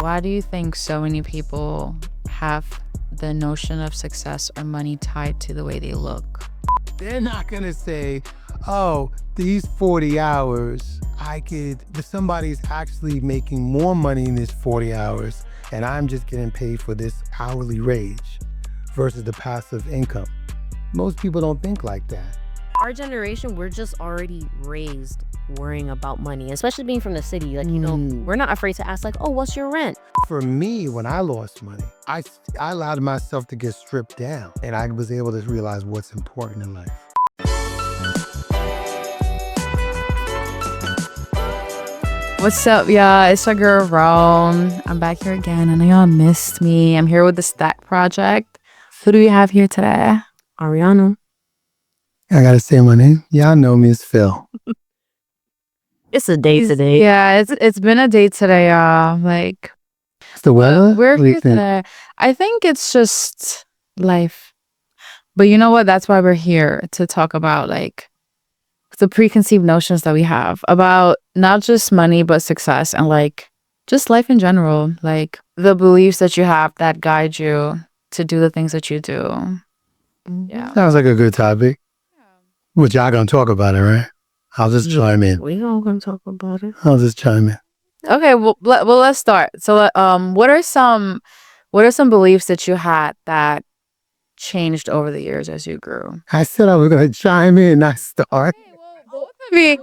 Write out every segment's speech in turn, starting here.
Why do you think so many people have the notion of success or money tied to the way they look? They're not going to say, oh, these 40 hours, somebody's actually making more money in this 40 hours, and I'm just getting paid for this hourly wage versus the passive income. Most people don't think like that. Our generation, we're just already raised worrying about money, especially being from the city. Like, you know, we're not afraid to ask, like, oh, what's your rent? For me, when I lost money, I allowed myself to get stripped down, and I was able to realize what's important in life. What's up, y'all? It's your girl, Rome. I'm back here again. I know y'all missed me. I'm here with the Stack Project. Who do we have here today? Ariana. I gotta say my name. Y'all know me as Phil. It's a day today. Yeah, it's been a day today, y'all. Like, It's the weather? we're What do you here think? today. I think it's just life. But you know what? That's why we're here, to talk about, like, the preconceived notions that we have about not just money, but success and, like, just life in general. Like, the beliefs that you have that guide you to do the things that you do. Yeah. Sounds like a good topic. But y'all gonna talk about it, right? I'll just chime in. We all gonna talk about it. I'll just chime in. Okay, well, let's start. So, what are some beliefs that you had that changed over the years as you grew? I said I was gonna chime in, not start. I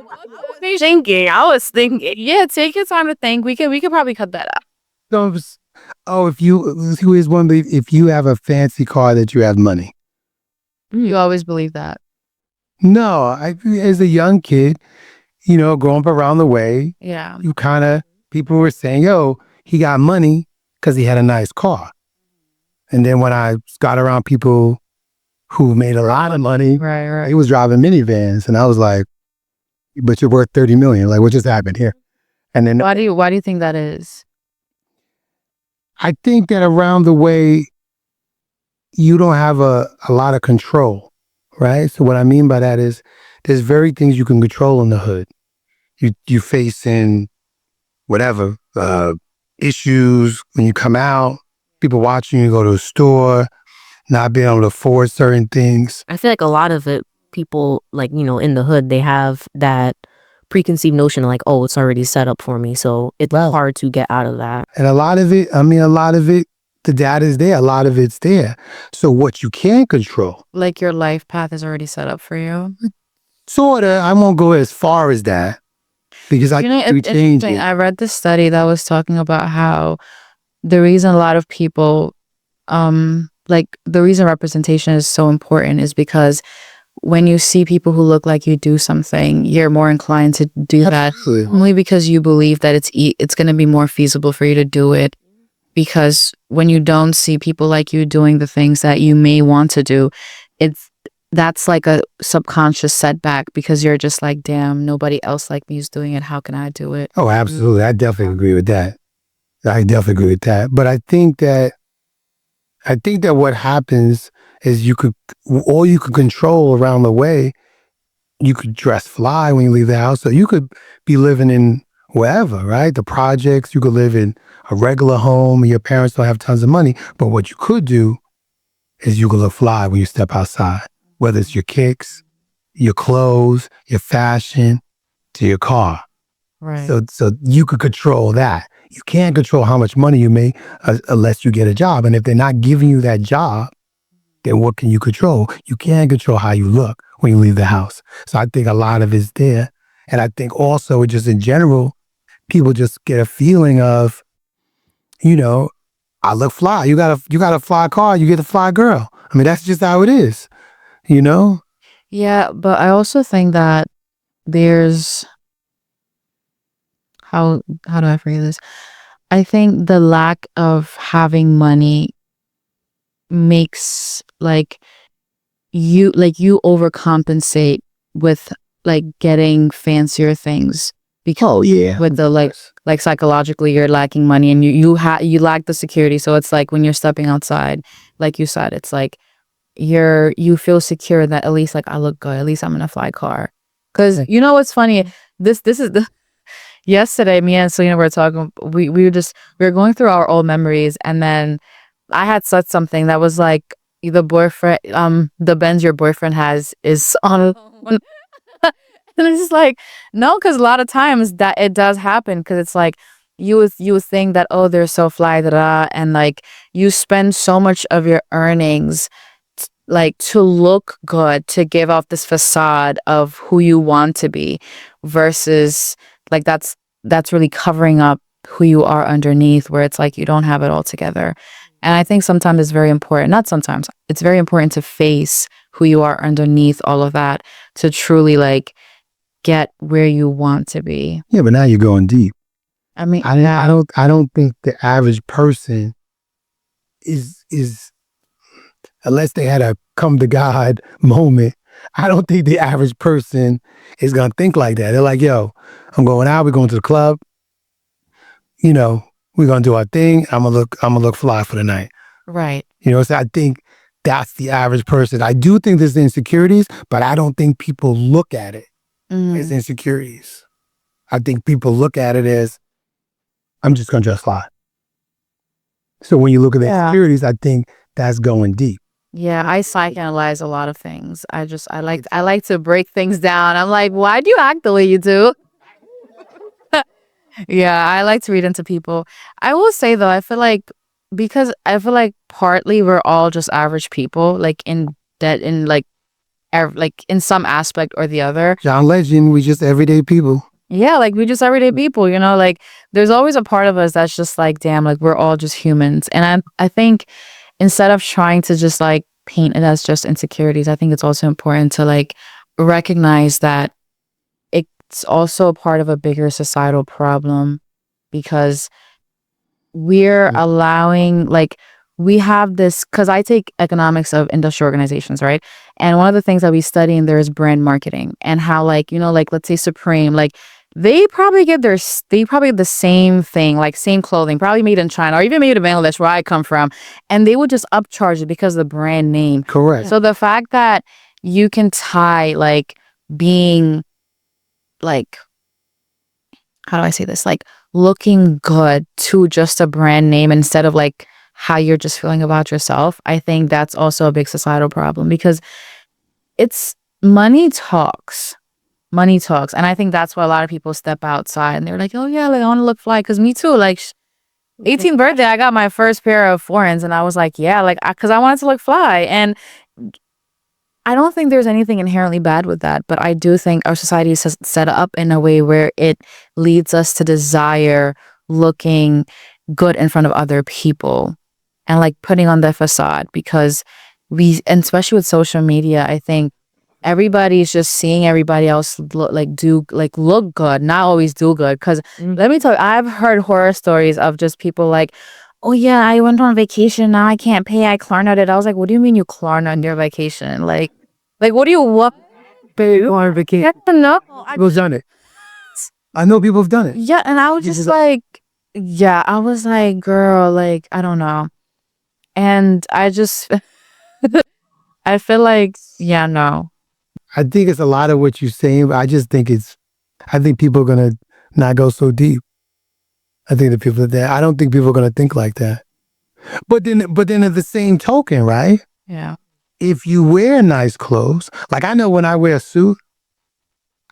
was thinking. Yeah, take your time to think. We could probably cut that out. So, if you have a fancy car that you have money. You always believe that. No, as a young kid, growing up around the way, Yeah. people were saying, yo, he got money because he had a nice car. And then when I got around people who made a lot of money, Right. he was driving minivans. And I was like, but you're worth 30 million. Like, what just happened here? And then Why do you think that is? I think that around the way, you don't have a lot of control, right? So what I mean by that is there's very things you can control in the hood. You facing whatever issues when you come out, people watching you go to a store, not being able to afford certain things. I feel like a lot of it, people, like, in the hood, they have that preconceived notion like, oh, it's already set up for me. So it's hard to get out of that. And a lot of it, the data is there. A lot of it's there. So what you can control, Like, your life path is already set up for you. sorta, I won't go as far as that because I can It's change interesting. it. I read this study that was talking about how the reason a lot of people, like, the reason representation is so important is because when you see people who look like you do something, you're more inclined to do that Absolutely. only because you believe that it's going to be more feasible for you to do it. Because when you don't see people like you doing the things that you may want to do, that's like a subconscious setback because you're just like, damn, nobody else like me is doing it. How can I do it? Oh, absolutely. I definitely agree with that. But I think that what happens is all you could control around the way, you could dress fly when you leave the house. So you could be living in wherever, right? The projects, you could live in a regular home and your parents don't have tons of money. But what you could do is you could look fly when you step outside, whether it's your kicks, your clothes, your fashion, to your car. Right. So you could control that. You can't control how much money you make unless you get a job. And if they're not giving you that job, then what can you control? You can't control how you look when you leave the house. So I think a lot of it's there. And I think also just in general, people just get a feeling of, I look fly. You got a fly car, you get a fly girl. I mean, that's just how it is, Yeah, but I also think that there's how do I phrase this? I think the lack of having money makes you overcompensate with like getting fancier things because with the like psychologically you're lacking money and you lack the security. So it's like when you're stepping outside, like you said, it's like you feel secure that at least like I look good, at least I'm in a fly car. Because you know what's funny? This is the Yesterday, me and Selena were talking. We were going through our old memories, and then I had said something that was like the boyfriend, the Benz your boyfriend has is on. And it's just like, no, because a lot of times that it does happen because it's like you would think that, oh, they're so fly, da, da, and like you spend so much of your earnings like to look good, to give off this facade of who you want to be, versus like that's really covering up who you are underneath, where it's like you don't have it all together. And I think sometimes it's very important, not sometimes, it's very important to face who you are underneath all of that to truly like get where you want to be. Yeah, but now you're going deep. I mean, I don't think the average person is unless they had a come to God moment. I don't think the average person is gonna think like that. They're like, yo, I'm going out, we're going to the club, you know, we're gonna do our thing. I'm gonna look fly for the night. right. You know, so I think that's the average person. I do think there's insecurities, but I don't think people look at it as insecurities. I think people look at it as I'm just gonna dress fly. So when you look at the insecurities, I think that's going deep. Yeah, I psychoanalyze a lot of things. I like to break things down. I'm like, why do you act the way you do? Yeah, I like to read into people. I will say though, because I feel like partly we're all just average people, like in like like in some aspect or the other. John Legend, we just everyday people. Yeah, like we just everyday people, like there's always a part of us that's just like, damn, like we're all just humans. And I think instead of trying to just like paint it as just insecurities, I think it's also important to like recognize that it's also a part of a bigger societal problem, because we're allowing like we have this, because I take economics of industrial organizations, right? And one of the things that we study in there is brand marketing, and how like, like let's say Supreme, like they probably get the same thing, like same clothing, probably made in China or even made in Bangladesh where I come from, and they would just upcharge it because of the brand name. Correct. So the fact that you can tie like being like, how do I say this? Like looking good to just a brand name instead of like how you're just feeling about yourself. I think that's also a big societal problem, because it's money talks. Money talks. And I think that's why a lot of people step outside and they're like, oh yeah, like I want to look fly. Cause me too. Like 18th birthday, I got my first pair of foreigns and I was like, yeah, like, cause I wanted to look fly. And I don't think there's anything inherently bad with that, but I do think our society is set up in a way where it leads us to desire looking good in front of other people and like putting on the facade, because and especially with social media, I think everybody's just seeing everybody else look good, not always do good. Because let me tell you, I've heard horror stories of just people like, oh yeah, I went on vacation, now I can't pay, I Klarna-ed. I was like, what do you mean you Klarna on your vacation? Like what do you what? Pay on vacation. No, People's done it. I know people have done it. yeah, and I was just like, yeah, I was like, girl, like I don't know, and I just, I feel like, yeah, no. I think it's a lot of what you're saying, but I think people are gonna not go so deep. I think I don't think people are gonna think like that. But then at the same token, right? Yeah. If you wear nice clothes, like I know when I wear a suit,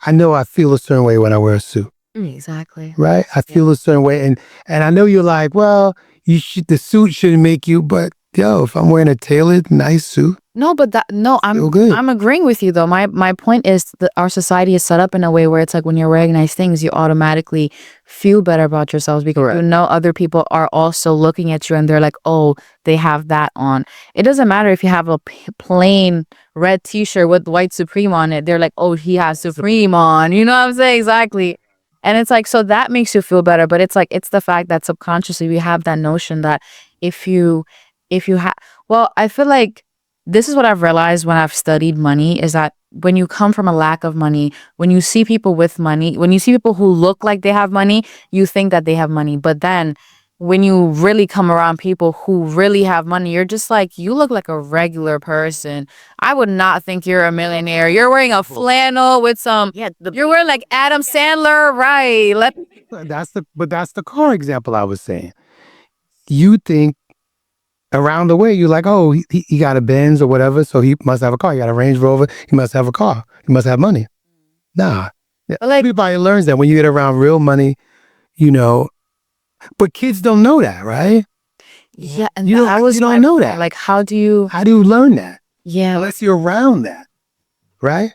I know I feel a certain way when I wear a suit. Exactly. Right? I feel a certain way. And I know you're like, well, the suit shouldn't make you, but yo, if I'm wearing a tailored, nice suit. No, but I'm agreeing with you though. My point is that our society is set up in a way where it's like when you're wearing nice things, you automatically feel better about yourselves, because you know other people are also looking at you and they're like, oh, they have that on. It doesn't matter if you have a plain red t-shirt with white Supreme on it. They're like, oh, he has Supreme on. You know what I'm saying? Exactly. And it's like, so that makes you feel better. But it's like, it's the fact that subconsciously we have that notion that if you have, well, I feel like this is what I've realized when I've studied money, is that when you come from a lack of money, when you see people with money, when you see people who look like they have money, you think that they have money. But then when you really come around people who really have money, you're just like, you look like a regular person. I would not think you're a millionaire. You're wearing a flannel with some, you're wearing like Adam Sandler, right? That's the car example I was saying. You think around the way, you're like, oh, he got a Benz or whatever, so he must have a car. He got a Range Rover, he must have a car. He must have money. Nah. But like, everybody learns that when you get around real money, you know, but kids don't know that, right? yeah, and You that was don't know point. that. Like, how do you learn that? Yeah. Unless you're around that, right?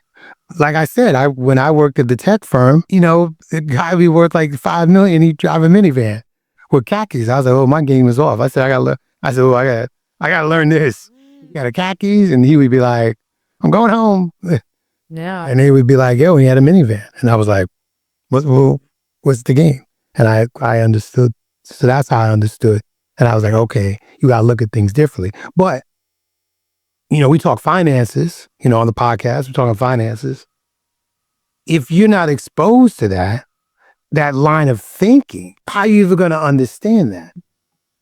Like I said, when I worked at the tech firm, you know, the guy would be worth like $5 million. He'd drive a minivan with khakis. I was like, oh, my game is off. I said, I gotta learn. I said, oh, I gotta learn this. You got a khakis, and he would be like, I'm going home. Yeah. And he would be like, yo, he had a minivan, and I was like, what's the game? And I understood. So that's how I understood. And I was like, okay, you gotta look at things differently. But you know, we talk finances, you know, on the podcast, we're talking finances. If you're not exposed to that line of thinking, how are you even going to understand that?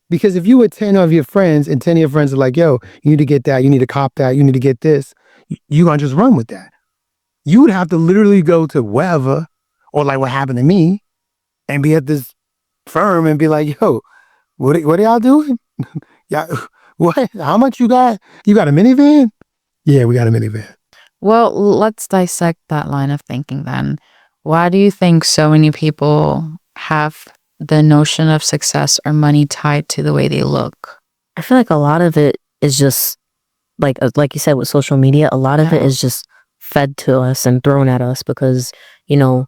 Because if you were 10 of your friends and 10 of your friends are like, yo, you need to get that, you need to cop that, you need to get this, you're going to just run with that. You would have to literally go to wherever, or like what happened to me, and be at this firm and be like, yo, what are y'all doing? Yeah. What? How much you got? You got a minivan? Yeah, we got a minivan. Well, let's dissect that line of thinking then. Why do you think so many people have the notion of success or money tied to the way they look? I feel like a lot of it is just like you said with social media, a lot of it is just fed to us and thrown at us because, you know,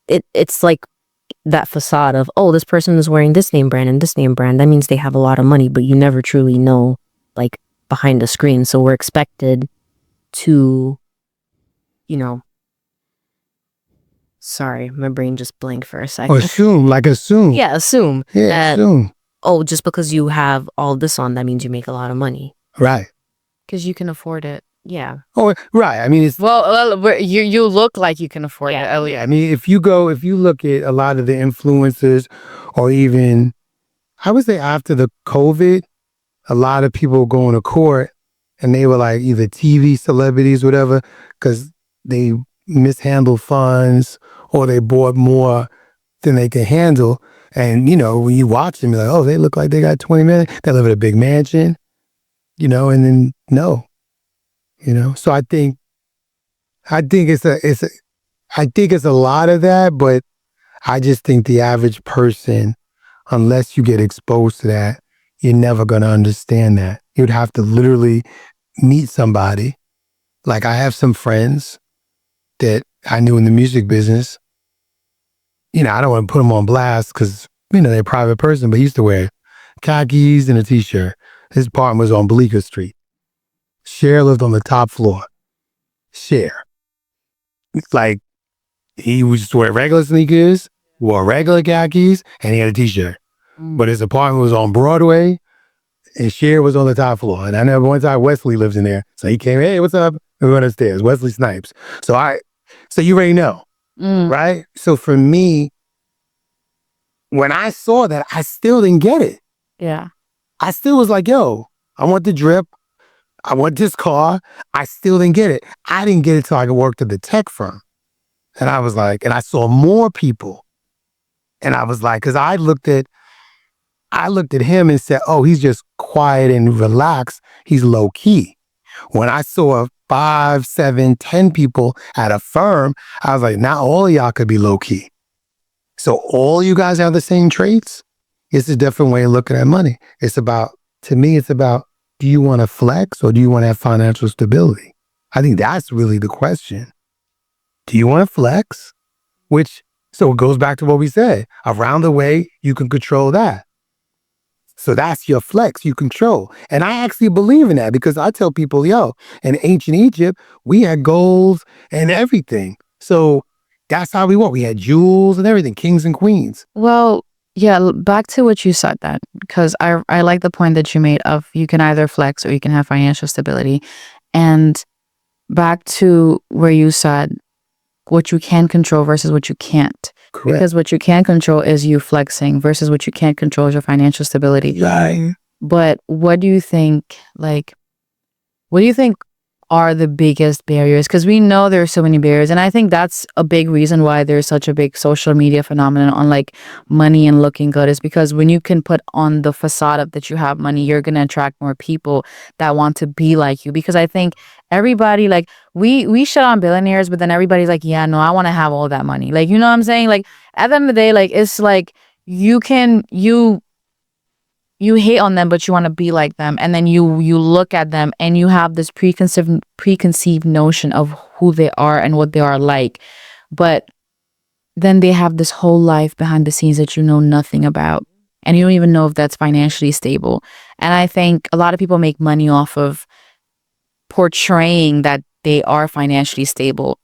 it's like that facade of, oh, this person is wearing this name brand and this name brand. That means they have a lot of money, but you never truly know, like, behind the screen. So we're expected to, you know, sorry, my brain just blinked for a second. Or assume. Yeah, assume. Yeah, that, assume. oh, just because you have all this on, that means you make a lot of money. Right. Because you can afford it. Yeah. Oh, right. I mean, it's you look like you can afford it. Yeah. I mean, if you look at a lot of the influencers, or even, I would say after the COVID, a lot of people going to court, and they were like either TV celebrities, whatever, because they mishandled funds or they bought more than they can handle. And, you know, when you watch them, you're like, oh, they look like they got 20 million. They live in a big mansion, you know, and then no. You know, so I think it's a lot of that, but I just think the average person, unless you get exposed to that, you're never going to understand that. You'd have to literally meet somebody. Like I have some friends that I knew in the music business. You know, I don't want to put them on blast because, you know, they're a private person, but he used to wear khakis and a t-shirt. His apartment was on Bleecker Street. Cher lived on the top floor. Cher. Like, he would just wear regular sneakers, wore regular khakis, and he had a t-shirt. But his apartment was on Broadway, and Cher was on the top floor. And I know one time Wesley lives in there. So he came, hey, what's up? We went upstairs. Wesley Snipes. So you already know, right? So for me, when I saw that, I still didn't get it. Yeah. I still was like, yo, I want the drip. I want this car. I still didn't get it. I didn't get it till I worked at the tech firm. And I was like, and I saw more people. And I was like, because I looked at him and said, oh, he's just quiet and relaxed. He's low key. When I saw 5, 7, 10 people at a firm, I was like, not all of y'all could be low key. So all you guys have the same traits? It's a different way of looking at money. To me, it's about, do you want to flex or do you want to have financial stability? I think that's really the question. Do you want to flex? So it goes back to what we said. Around the way, you can control that. So that's your flex, you control. And I actually believe in that because I tell people, yo, in ancient Egypt, we had golds and everything. So that's how we were. We had jewels and everything, kings and queens. Well, yeah, back to what you said then, because I like the point that you made of you can either flex or you can have financial stability. And back to where you said what you can control versus what you can't. Correct. Because what you can control is you flexing versus what you can't control is your financial stability. Right. But what do you think, what do you think are the biggest barriers? Because we know there are so many barriers. And I think that's a big reason why there's such a big social media phenomenon on like money and looking good is because when you can put on the facade of that you have money, you're going to attract more people that want to be like you. Because I think everybody, like we shit on billionaires, but then everybody's like, yeah, no, I want to have all that money. Like, you know what I'm saying? Like at the end of the day, like it's like you hate on them, but you want to be like them. And then you look at them and you have this preconceived notion of who they are and what they are like. But then they have this whole life behind the scenes that you know nothing about. And you don't even know if that's financially stable. And I think a lot of people make money off of portraying that they are financially stable.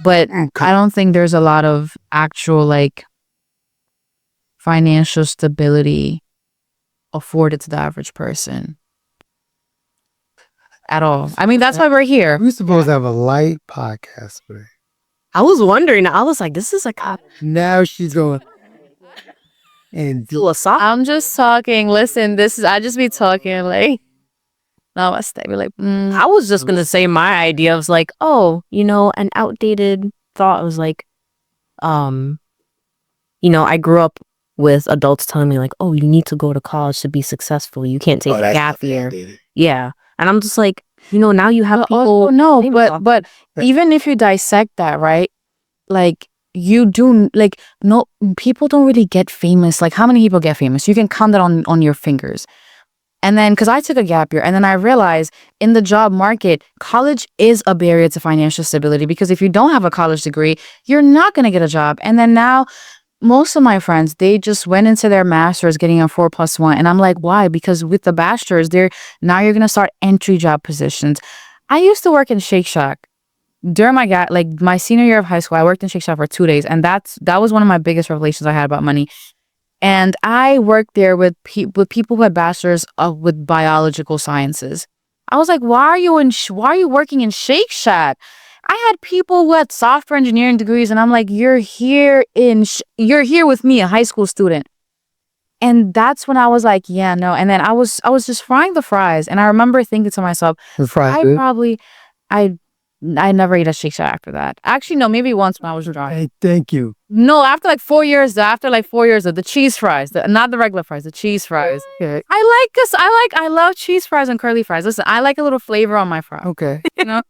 But I don't think there's a lot of actual like financial stability afforded to the average person at all. I mean, that's why we're here. We're supposed to have a light podcast today. I was wondering. I was like, this is like Now she's going and philosophical. I'm just talking. Listen, I just be talking like, no, I stay be like, I was just gonna say my idea was like, oh, an outdated thought was like, I grew up with adults telling me like, oh, you need to go to college to be successful. You can't take a gap year. Yeah. And I'm just like, now you have people. But even if you dissect that, right? Like you do, like, no, people don't really get famous. Like how many people get famous? You can count that on your fingers. And then, because I took a gap year, and then I realized in the job market, college is a barrier to financial stability because if you don't have a college degree, you're not going to get a job. And then now, most of my friends, they just went into their master's getting a 4+1. And I'm like, why? Because with the bachelor's, now you're going to start entry job positions. I used to work in Shake Shack. During my senior year of high school, I worked in Shake Shack for 2 days. And that was one of my biggest revelations I had about money. And I worked there with people who had bachelors with biological sciences. I was like, why are you working in Shake Shack? I had people who had software engineering degrees, and I'm like, you're here with me, a high school student. And that's when I was like, yeah, no. And then I was just frying the fries, and I remember thinking to myself, I never ate a Shake Shack after that. Actually, no, maybe once when I was drunk. Hey, thank you. No, after like 4 years, the cheese fries, not the regular fries, the cheese fries. Okay. I love cheese fries and curly fries. Listen, I like a little flavor on my fries. Okay. Yeah.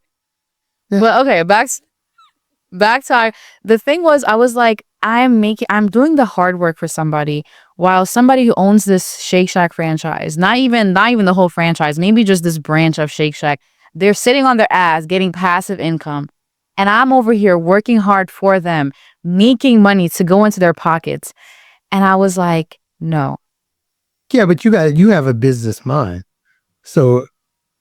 But okay, back to the thing was, I was like, I'm doing the hard work for somebody, while somebody who owns this Shake Shack franchise, not even the whole franchise, maybe just this branch of Shake Shack, they're sitting on their ass getting passive income, and I'm over here working hard for them, making money to go into their pockets. And I was like, no. Yeah, but you have a business mind, so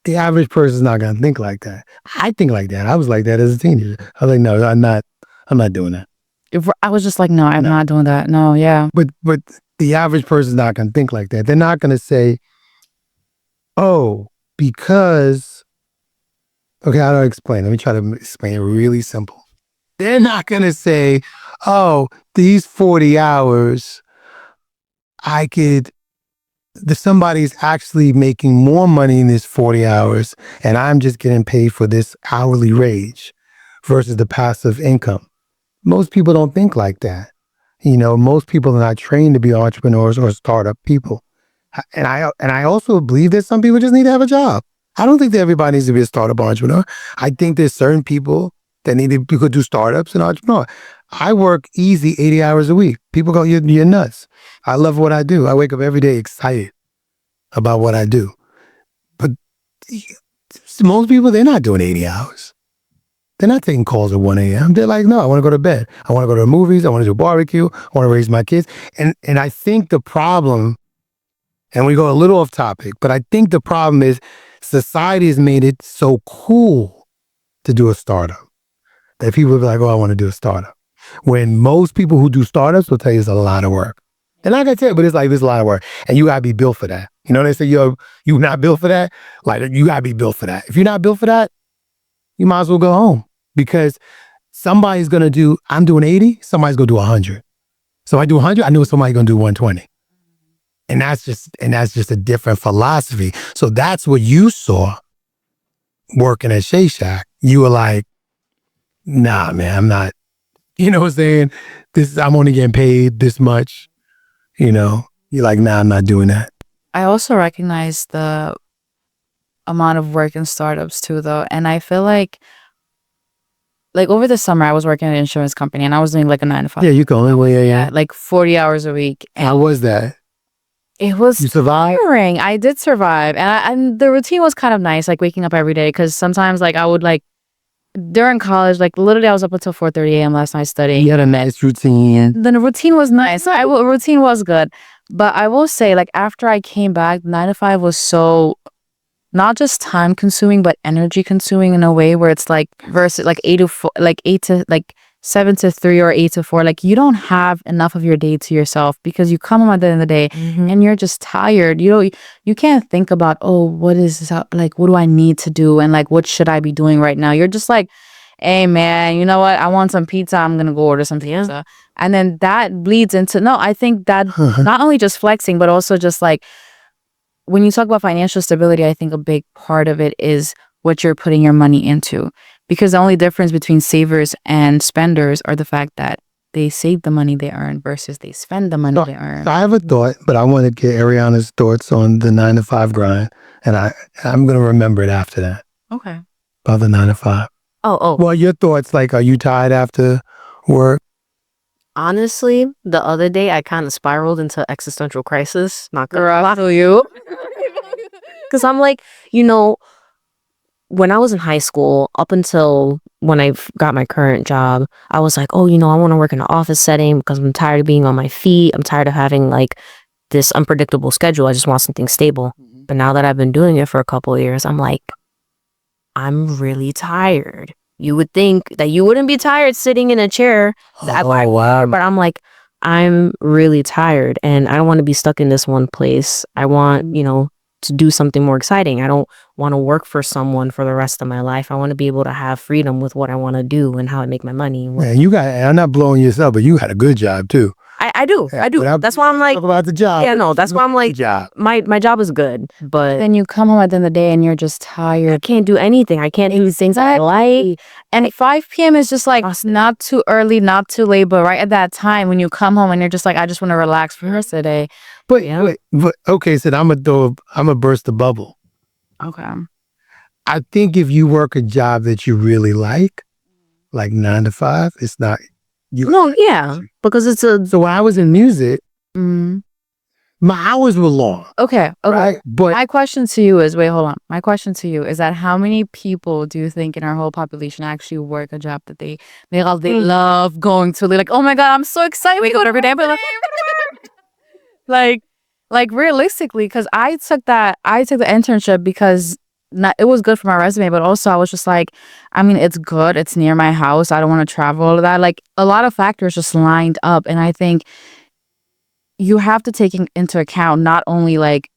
the average person's not gonna think like that. I think like that. I was like that as a teenager. I was like, no, I'm not doing that. I was just like, no, I'm not doing that. No, yeah. But the average person's not gonna think like that. They're not gonna say, oh, because. Okay, how do I explain? Let me try to explain it really simple. They're not gonna say, oh, these 40 hours, somebody's actually making more money in this 40 hours, and I'm just getting paid for this hourly wage versus the passive income. Most people don't think like that. Most people are not trained to be entrepreneurs or startup people. And I also believe that some people just need to have a job. I don't think that everybody needs to be a startup entrepreneur. I think there's certain people that could do startups and entrepreneur. I work easy 80 hours a week. People go, you're nuts. I love what I do. I wake up every day excited about what I do. But most people, they're not doing 80 hours. They're not taking calls at 1 a.m. They're like, no, I want to go to bed. I want to go to the movies. I want to do barbecue. I want to raise my kids. And I think the problem, and we go a little off topic, but I think the problem is society has made it so cool to do a startup that people will be like, oh, I want to do a startup. When most people who do startups will tell you it's a lot of work. And like I said, but it's like, there's a lot of work. And you got to be built for that. They say, you're not built for that? Like, you got to be built for that. If you're not built for that, you might as well go home. Because I'm doing 80, somebody's going to do 100. So I do 100, I know somebody's going to do 120. And that's just a different philosophy. So that's what you saw working at Shake Shack. You were like, nah, man, I'm not, you know what I'm saying? I'm only getting paid this much, you know? You're like, nah, I'm not doing that. I also recognize the amount of work in startups too, though. And I feel like over the summer, I was working at an insurance company and I was doing like a 9 to 5. Yeah, you can. Well, yeah. Like 40 hours a week. How was that? It was You survived? tiring. I did survive. And the routine was kind of nice, like waking up every day. Because sometimes like I would like, during college, like literally I was up until 4:30 a.m. last night studying. You had a nice routine. The routine was nice. Routine was good. But I will say, like, after I came back, 9 to 5 was so not just time consuming, but energy consuming in a way where it's like versus like 7 to 3 or 8 to 4. Like you don't have enough of your day to yourself because you come home at the end of the day and you're just tired. You can't think about, oh, what is this? Like, what do I need to do? And like, what should I be doing right now? You're just like, hey man, you know what? I want some pizza. I'm going to go order some pizza. And then that bleeds into, no, I think that not only just flexing, but also just like, when you talk about financial stability, I think a big part of it is what you're putting your money into. Because the only difference between savers and spenders are the fact that they save the money they earn versus they spend the money they earn. So I have a thought, but I want to get Ariana's thoughts on the 9 to 5 grind. And I'm going to remember it after that. Okay. About the 9 to 5. Oh. Well, your thoughts, like, are you tired after work? Honestly, the other day I kind of spiraled into existential crisis. Not gonna Girl, I lie. feel you. Because I'm like, when I was in high school, up until when I got my current job, I was like, oh, I want to work in an office setting because I'm tired of being on my feet. I'm tired of having like this unpredictable schedule. I just want something stable. But now that I've been doing it for a couple of years, I'm like, I'm really tired. You would think that you wouldn't be tired sitting in a chair. Wow. But I'm like, I'm really tired and I don't want to be stuck in this one place. I want, to do something more exciting. I don't want to work for someone for the rest of my life. I want to be able to have freedom with what I want to do and how I make my money. Man, I'm not blowing yourself, but you had a good job too. I do. That's why I'm like, talk about the job. Yeah, no, that's why I'm like, job. My job is good, but Then you come home at the end of the day and you're just tired. I can't do anything. I can't do things I like. And 5 p.m. is just like not too early, not too late, but right at that time when you come home and you're just like, I just want to relax for the rest of the day. But okay, so I'm gonna burst the bubble. Okay. I think if you work a job that you really like 9 to 5, it's not you. No, yeah, because it's a. So when I was in music, my hours were long. Okay. Right? But My question to you is, wait, hold on. My question to you is that how many people do you think in our whole population actually work a job that they love going to? They're like, oh my God, I'm so excited. We go to every day. But like realistically, because I took the internship because it was good for my resume, but also I was just like, I mean, it's good. It's near my house. I don't want to travel all of that. Like a lot of factors just lined up. And I think you have to take into account not only like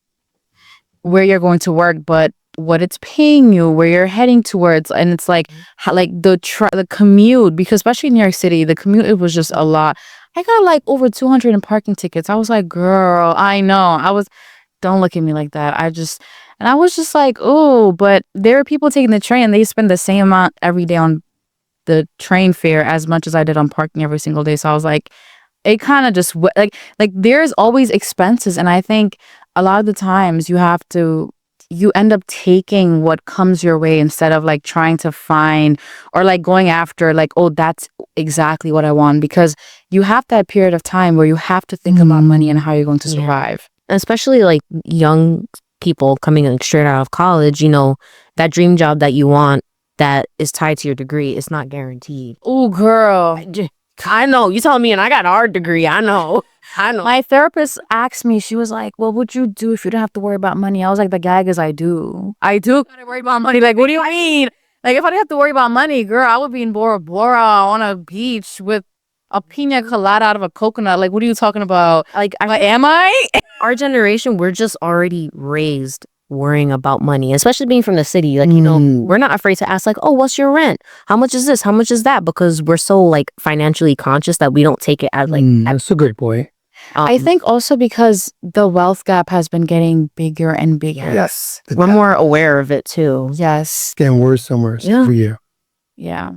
where you're going to work, but what it's paying you, where you're heading towards. And it's like, how, like the commute, because especially in New York City, the commute, it was just a lot. I got like over 200 in parking tickets. I was like, girl, I know. Don't look at me like that. And I was just like, oh, but there are people taking the train. They spend the same amount every day on the train fare as much as I did on parking every single day. So I was like, it kind of just like there's always expenses. And I think a lot of the times you end up taking what comes your way instead of like trying to find or like going after like, oh, that's exactly what I want, because you have that period of time where you have to think about money and how you're going to survive. Especially like young people coming like straight out of college, that dream job that you want that is tied to your degree is not guaranteed. Oh, girl. I know. You telling me, and I got an art degree. I know. My therapist asked me, she was like, what would you do if you don't have to worry about money? I was like, the gag is I do gotta worry about money. Like, what do you mean? Like, if I didn't have to worry about money, girl, I would be in Bora Bora on a beach with a pina colada out of a coconut. Like, what are you talking about? Like, am I? Our generation, we're just already raised worrying about money, especially being from the city. Like, you know, we're not afraid to ask, like, oh, what's your rent? How much is this? How much is that? Because we're so like financially conscious that we don't take it as like, that's a good point. I think also because the wealth gap has been getting bigger and bigger. Yes. we're more aware of it too. Yes. Getting worse somewhere every year. Yeah.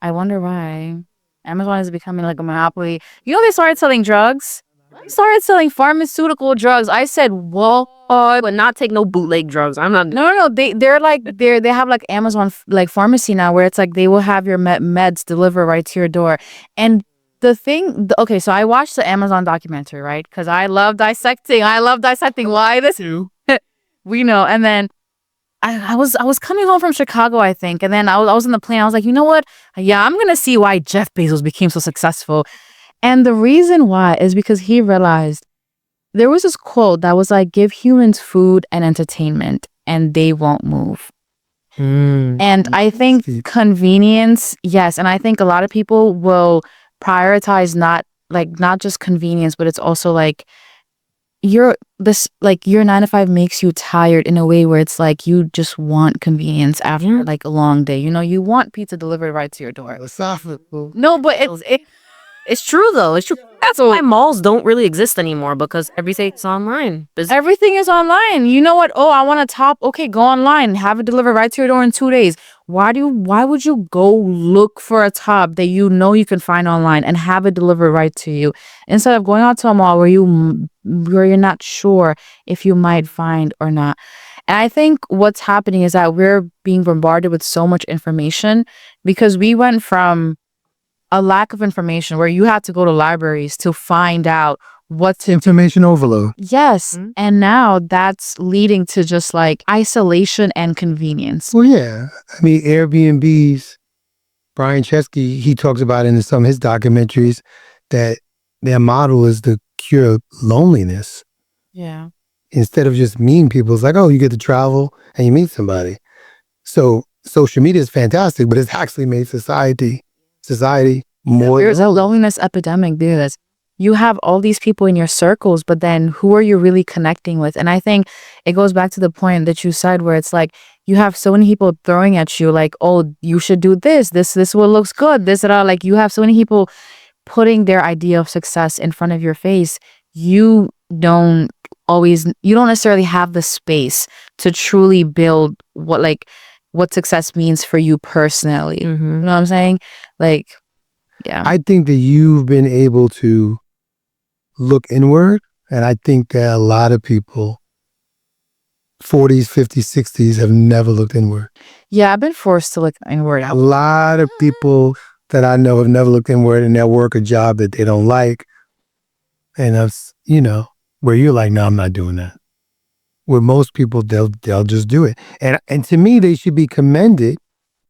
I wonder why. Amazon is becoming like a monopoly. You know, they started selling drugs. They started selling pharmaceutical drugs. I said, whoa. I would not take no bootleg drugs. I'm not. No. They have like Amazon like pharmacy now where it's like they will have your meds delivered right to your door. And okay, so I watched the Amazon documentary, right? Because I love dissecting. Why this? We know. And then I was coming home from Chicago, I think, and then I was on the plane. I was like, you know what? Yeah, I'm gonna see why Jeff Bezos became so successful, and the reason why is because he realized there was this quote that was like, "Give humans food and entertainment, and they won't move." And I think convenience, yes, and I think a lot of people will prioritize not just convenience, but it's also like your 9 to 5 makes you tired in a way where it's like you just want convenience after like a long day. You know, you want pizza delivered right to your door. Philosophical. No, but It's true though. It's true. That's why malls don't really exist anymore, because everything's online. everything is online. You know what? Oh, I want a top. Okay, go online, have it delivered right to your door in 2 days. Why would you go look for a top that you know you can find online and have it delivered right to you instead of going out to a mall where you're not sure if you might find or not? And I think what's happening is that we're being bombarded with so much information because we went from a lack of information where you had to go to libraries to find out what's information overload. Yes. And now that's leading to just like isolation and convenience. Well, yeah. I mean, Airbnbs, Brian Chesky, he talks about in some of his documentaries that their model is to cure loneliness. Yeah. Instead of just meeting people, it's like, oh, you get to travel and you meet somebody. So social media is fantastic, but it's actually made society more. There's a loneliness epidemic because you have all these people in your circles, but then who are you really connecting with? And I think it goes back to the point that you said where it's like you have so many people throwing at you like, oh, you should do this what looks good, this and all. Like you have so many people putting their idea of success in front of your face. You don't necessarily have the space to truly build what success means for you personally. You know what I'm saying? Like, yeah. I think that you've been able to look inward, and I think that a lot of people, 40s, 50s, 60s, have never looked inward. Yeah, I've been forced to look inward. A lot of people that I know have never looked inward, and they'll work a job that they don't like. And that's, where you're like, no, I'm not doing that. With most people, they'll just do it. And to me, they should be commended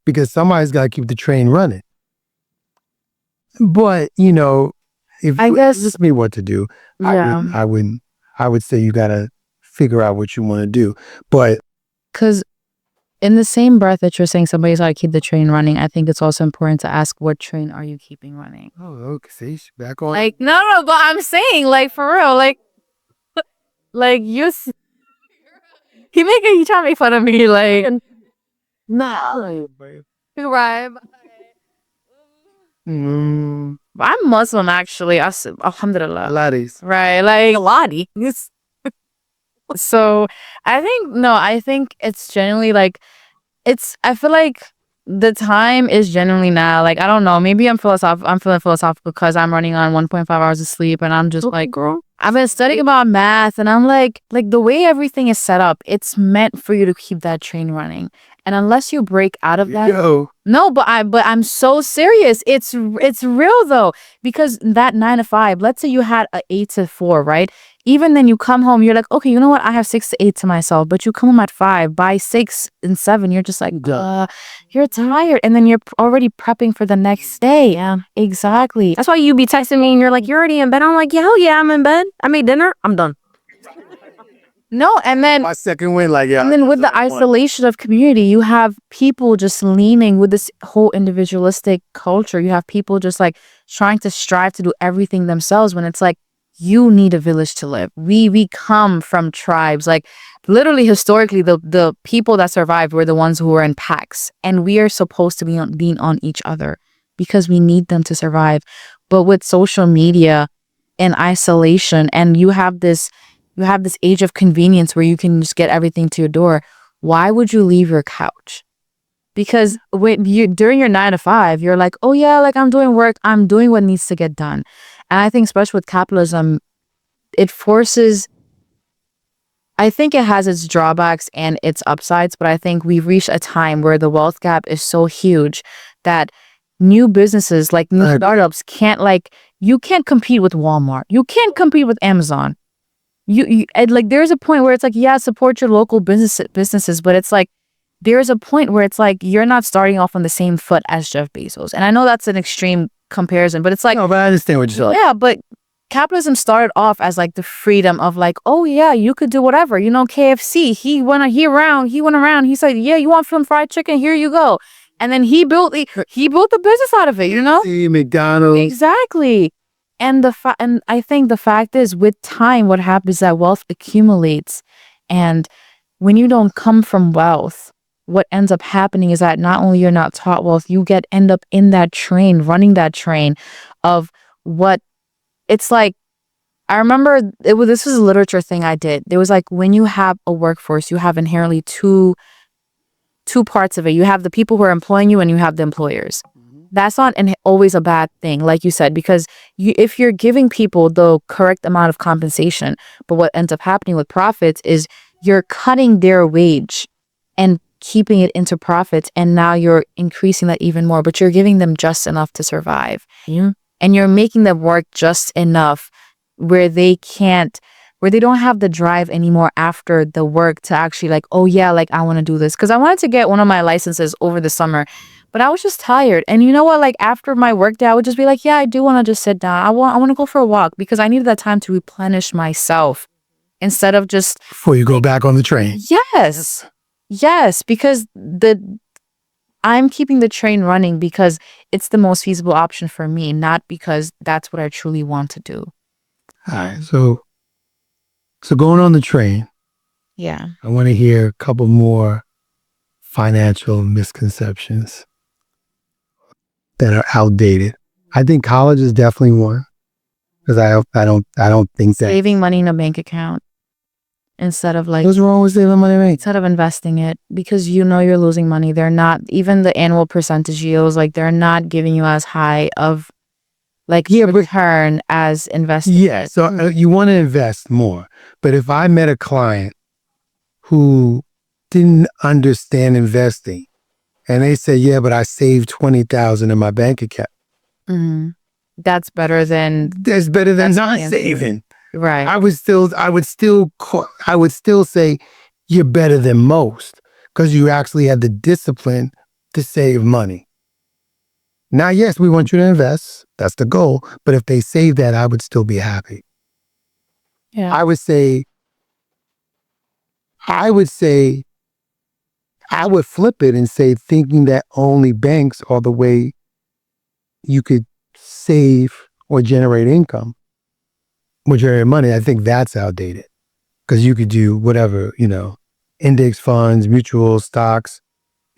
because somebody's got to keep the train running. But, if I guess this is me what to do, yeah. I would say you got to figure out what you want to do. But because in the same breath that you're saying somebody's got to keep the train running, I think it's also important to ask, what train are you keeping running? oh, okay, see, back on. Like, no, but I'm saying, like, for real, like you. He trying to make fun of me, like, no, right? I'm Muslim, actually. Alhamdulillah. Pilates. Right, like Lottie. So I think it's generally like I feel like the time is generally now. Like, I don't know, maybe I'm feeling philosophical because I'm running on 1.5 hours of sleep and I'm just like, girl, I've been studying about math and I'm like the way everything is set up, it's meant for you to keep that train running. And unless you break out of that, no, but I'm so serious. It's real though, because that 9 to 5, let's say you had a 8 to 4, right? Even then you come home, you're like, okay, you know what? I have 6 to 8 to myself, but you come home at 5, by 6 and 7, you're just like, you're tired. And then you're already prepping for the next day. Yeah, exactly. That's why you be texting me and you're like, you're already in bed. I'm like, yeah, hell yeah, I'm in bed. I made dinner. I'm done. No, and then my second win, like, yeah. And then with the isolation of community, you have people just leaning with this whole individualistic culture. You have people just like trying to strive to do everything themselves when it's like, you need a village to live. We come from tribes. Like literally historically, the people that survived were the ones who were in packs. And we are supposed to lean on each other because we need them to survive. But with social media and isolation, and you have this age of convenience where you can just get everything to your door. Why would you leave your couch? Because when you during your 9 to 5, you're like, oh yeah, like I'm doing work, I'm doing what needs to get done. And I think especially with capitalism, it forces, I think it has its drawbacks and its upsides, but I think we've reached a time where the wealth gap is so huge that new businesses, like new startups, you can't compete with Walmart. You can't compete with Amazon. And like there's a point where it's like, yeah, support your local businesses, but it's like there's a point where it's like you're not starting off on the same foot as Jeff Bezos. And I know that's an extreme comparison, but it's like, No, but I understand what you're saying. yeah, but capitalism started off as like the freedom of like, oh yeah, you could do whatever. You know, KFC, he went around, he said, yeah, you want some fried chicken? Here you go. And then he built the business out of it, you know? McDonald's. Exactly. And and I think the fact is, with time, what happens is that wealth accumulates. And when you don't come from wealth, what ends up happening is that not only you're not taught wealth, you end up in that train, running that train of what it's like. I remember this was a literature thing I did. There was like, when you have a workforce, you have inherently two parts of it. You have the people who are employing you and you have the employers. That's not always a bad thing, like you said, because if you're giving people the correct amount of compensation, but what ends up happening with profits is you're cutting their wage and keeping it into profits, and now you're increasing that even more, but you're giving them just enough to survive. Yeah. And you're making them work just enough where they don't have the drive anymore after the work to actually like, oh yeah, like I want to do this. Because I wanted to get one of my licenses over the summer, but I was just tired. And you know what? Like after my work day, I would just be like, yeah, I do want to just sit down. I want to go for a walk because I needed that time to replenish myself instead of just Before you go back on the train. Yes. Yes, because I'm keeping the train running because it's the most feasible option for me, not because that's what I truly want to do. All right. So going on the train, Yeah. I want to hear a couple more financial misconceptions that are outdated. I think college is definitely one, because I don't think that Saving money in a bank account instead of like what's wrong with saving money, mate? instead of investing it, because you know you're losing money. They're not, even the annual percentage yields, like they're not giving you as high of like return as investing. Yeah, so you want to invest more. But if I met a client who didn't understand investing and they say, yeah, but I saved 20,000 in my bank account. Mm-hmm. That's better than not saving. Right. I would still say you're better than most because you actually have the discipline to save money. Now, yes, we want you to invest. That's the goal. But if they save that, I would still be happy. Yeah. I would flip it and say, thinking that only banks are the way you could save or generate income or generate money. I think that's outdated because you could do whatever, index funds, mutual stocks,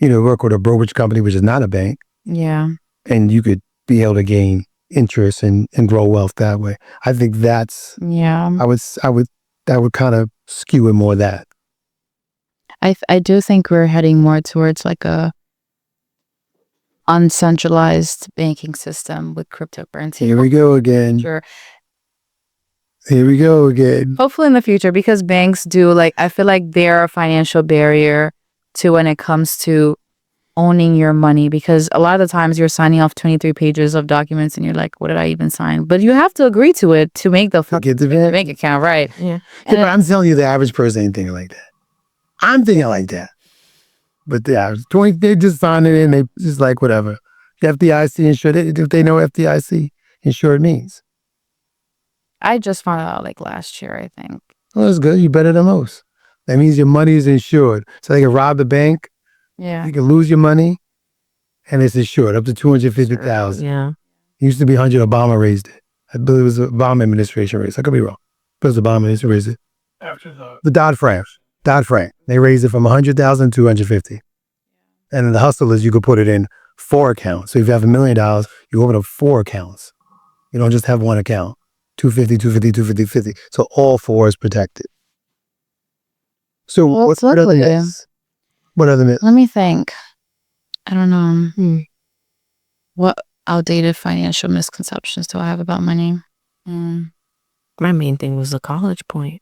work with a brokerage company, which is not a bank. Yeah. And you could be able to gain interest and grow wealth that way. I think that's, yeah. that would kind of skew it more that. I do think we're heading more towards like a uncentralized banking system with cryptocurrency. Here we go again. Sure. Here we go again. Hopefully in the future, because banks do, like, I feel like they're a financial barrier to when it comes to owning your money, because a lot of the times you're signing off 23 pages of documents and you're like, what did I even sign? But you have to agree to it to make the bank account, right? Yeah. But I'm telling you, the average person ain't thinking like that. I'm thinking like that. But the average 20, they just sign it in, they just like whatever. FDIC insured it, if they know FDIC insured means. I just found out like last year, I think. Well, that's good. You're better than most. That means your money is insured. So they can rob the bank. Yeah. You can lose your money, and it's insured up to $250,000. Yeah. It used to be 100. Obama raised it. I believe it was the Obama administration raised. I could be wrong, but it was the Obama administration raised it. After the Dodd-Frank, they raised it from 100,000 to 250. And then the hustle is you could put it in 4 accounts. So if you have $1 million, you open up 4 accounts. You don't just have one account. 250, 250, 250, 50. So all 4 is protected. So Well, what other luckily, myths? What other myths? let me think. I don't know. What outdated financial misconceptions do I have about money? My main thing was the college point,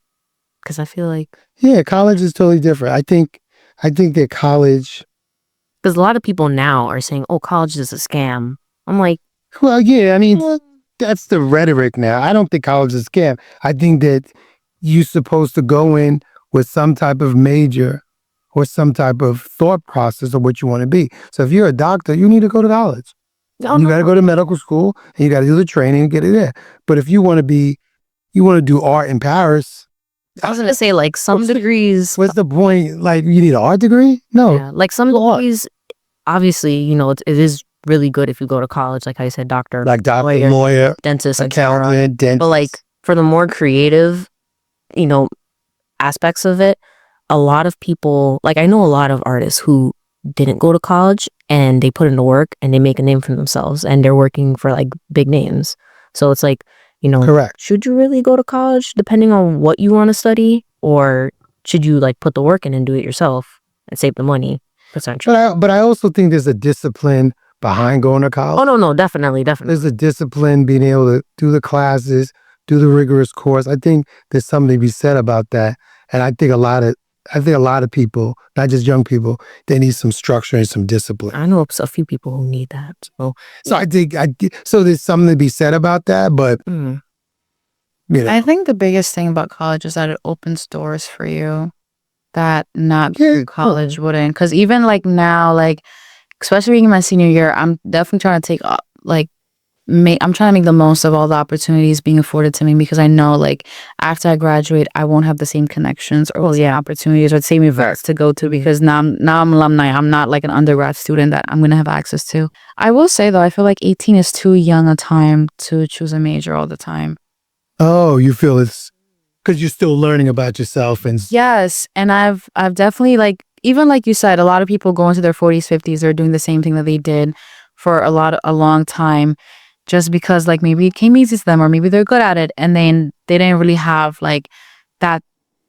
because I feel like Yeah, college is totally different. I think that college. because a lot of people now are saying, "Oh, college is a scam." I'm like, Well, yeah, I mean, that's the rhetoric now. I don't think college is a scam. I think that you're supposed to go in with some type of major or some type of thought process of what you want to be. So if you're a doctor, you need to go to college. "Oh, You got to go to medical school and you got to do the training and get it there. But if you want to do art in Paris, I was gonna say like some degrees. what's the point? Like, you need an art degree? No. Yeah, like some degrees. Obviously, it is really good if you go to college, like I said, doctor, Like doctor, lawyer, dentist, accountant, dentist. But like for the more creative, aspects of it, a lot of people, like I know a lot of artists who didn't go to college and they put in the work and they make a name for themselves and they're working for like big names. So it's like, Correct. should you really go to college depending on what you want to study, or should you like put the work in and do it yourself and save the money? Potentially. But I also think there's a discipline behind going to college. Oh no, definitely. There's a discipline being able to do the classes, do the rigorous course. I think there's something to be said about that. And I think a lot of people, not just young people, they need some structure and some discipline. I know a few people who need that. So so there's something to be said about that. But I think the biggest thing about college is that it opens doors for you that not through college wouldn't. Because even like now, like especially in my senior year, I'm definitely trying to take I'm trying to make the most of all the opportunities being afforded to me, because I know like after I graduate, I won't have the same connections or opportunities or the same events to go to, because now I'm alumni. I'm not like an undergrad student that I'm going to have access to. I will say though, I feel like 18 is too young a time to choose a major all the time. Oh, you feel it's because you're still learning about yourself. And yes. And I've definitely, like, even like you said, a lot of people go into their 40s, 50s, they're doing the same thing that they did for a long time, just because like maybe it came easy to them or maybe they're good at it, and then they didn't really have like that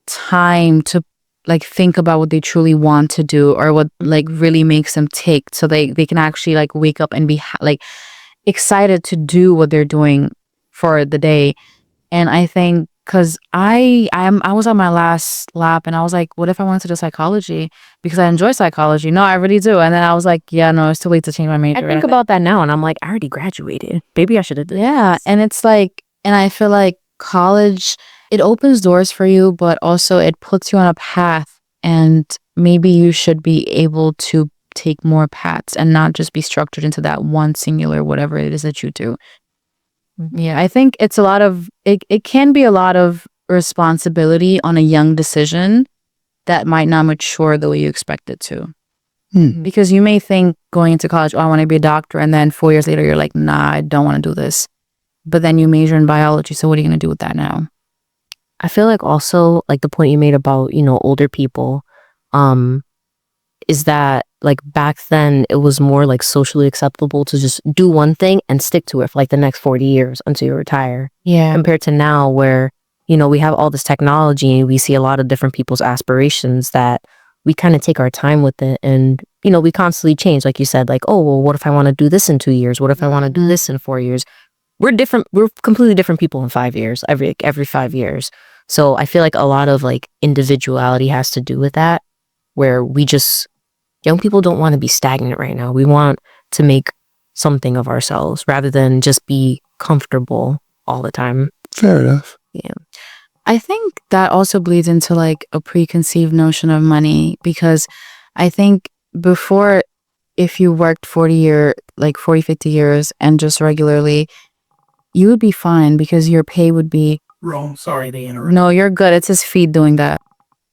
time to like think about what they truly want to do or what like really makes them tick, so they can actually like wake up and be like excited to do what they're doing for the day. And I think because I was on my last lap and I was like, what if I wanted to do psychology? Because I enjoy psychology. No, I really do. And then I was like, yeah, no, it's too late to change my major. I think about that now and I'm like, I already graduated. Maybe I should have done this. And it's like, and I feel like college, it opens doors for you, but also it puts you on a path, and maybe you should be able to take more paths and not just be structured into that one singular whatever it is that you do. Yeah, I think it's it can be a lot of responsibility on a young decision that might not mature the way you expect it to. Because you may think going into college, oh, I want to be a doctor. And then 4 years later, you're like, nah, I don't want to do this. But then you major in biology. So what are you going to do with that now? I feel like also like the point you made about, older people, is that like back then it was more like socially acceptable to just do one thing and stick to it for like the next 40 years until you retire. Yeah. Compared to now where, we have all this technology and we see a lot of different people's aspirations that we kind of take our time with it. And, we constantly change. Like you said, like, oh, well, what if I want to do this in 2 years? What if I want to do this in 4 years? We're completely different people in 5 years, every 5 years. So I feel like a lot of like individuality has to do with that, where young people don't want to be stagnant right now. We want to make something of ourselves rather than just be comfortable all the time. Fair enough. Yeah. I think that also bleeds into like a preconceived notion of money, because I think before, if you worked 40, 50 years and just regularly, you would be fine because your pay would be... Rome, sorry to interrupt. No, you're good. It's his feet doing that.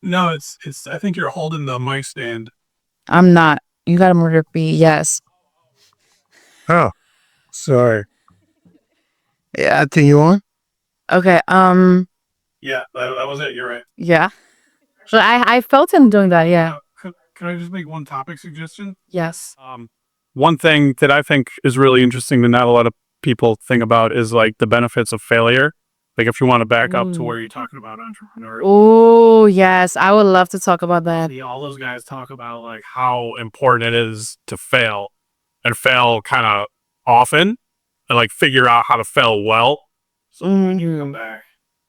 No, it's I think you're holding the mic stand. I'm not. You got to murder me. Yes. Oh, sorry. Yeah, I think you on. Okay. Yeah, that was it. You're right. Yeah. So I felt him doing that. Yeah. Can I just make one topic suggestion? Yes. One thing that I think is really interesting that not a lot of people think about is like the benefits of failure. Like if you want to back up to where you're talking about entrepreneur, Oh yes, I would love to talk about that. all those guys talk about like how important it is to fail and fail kind of often and like figure out how to fail well. So when you come back,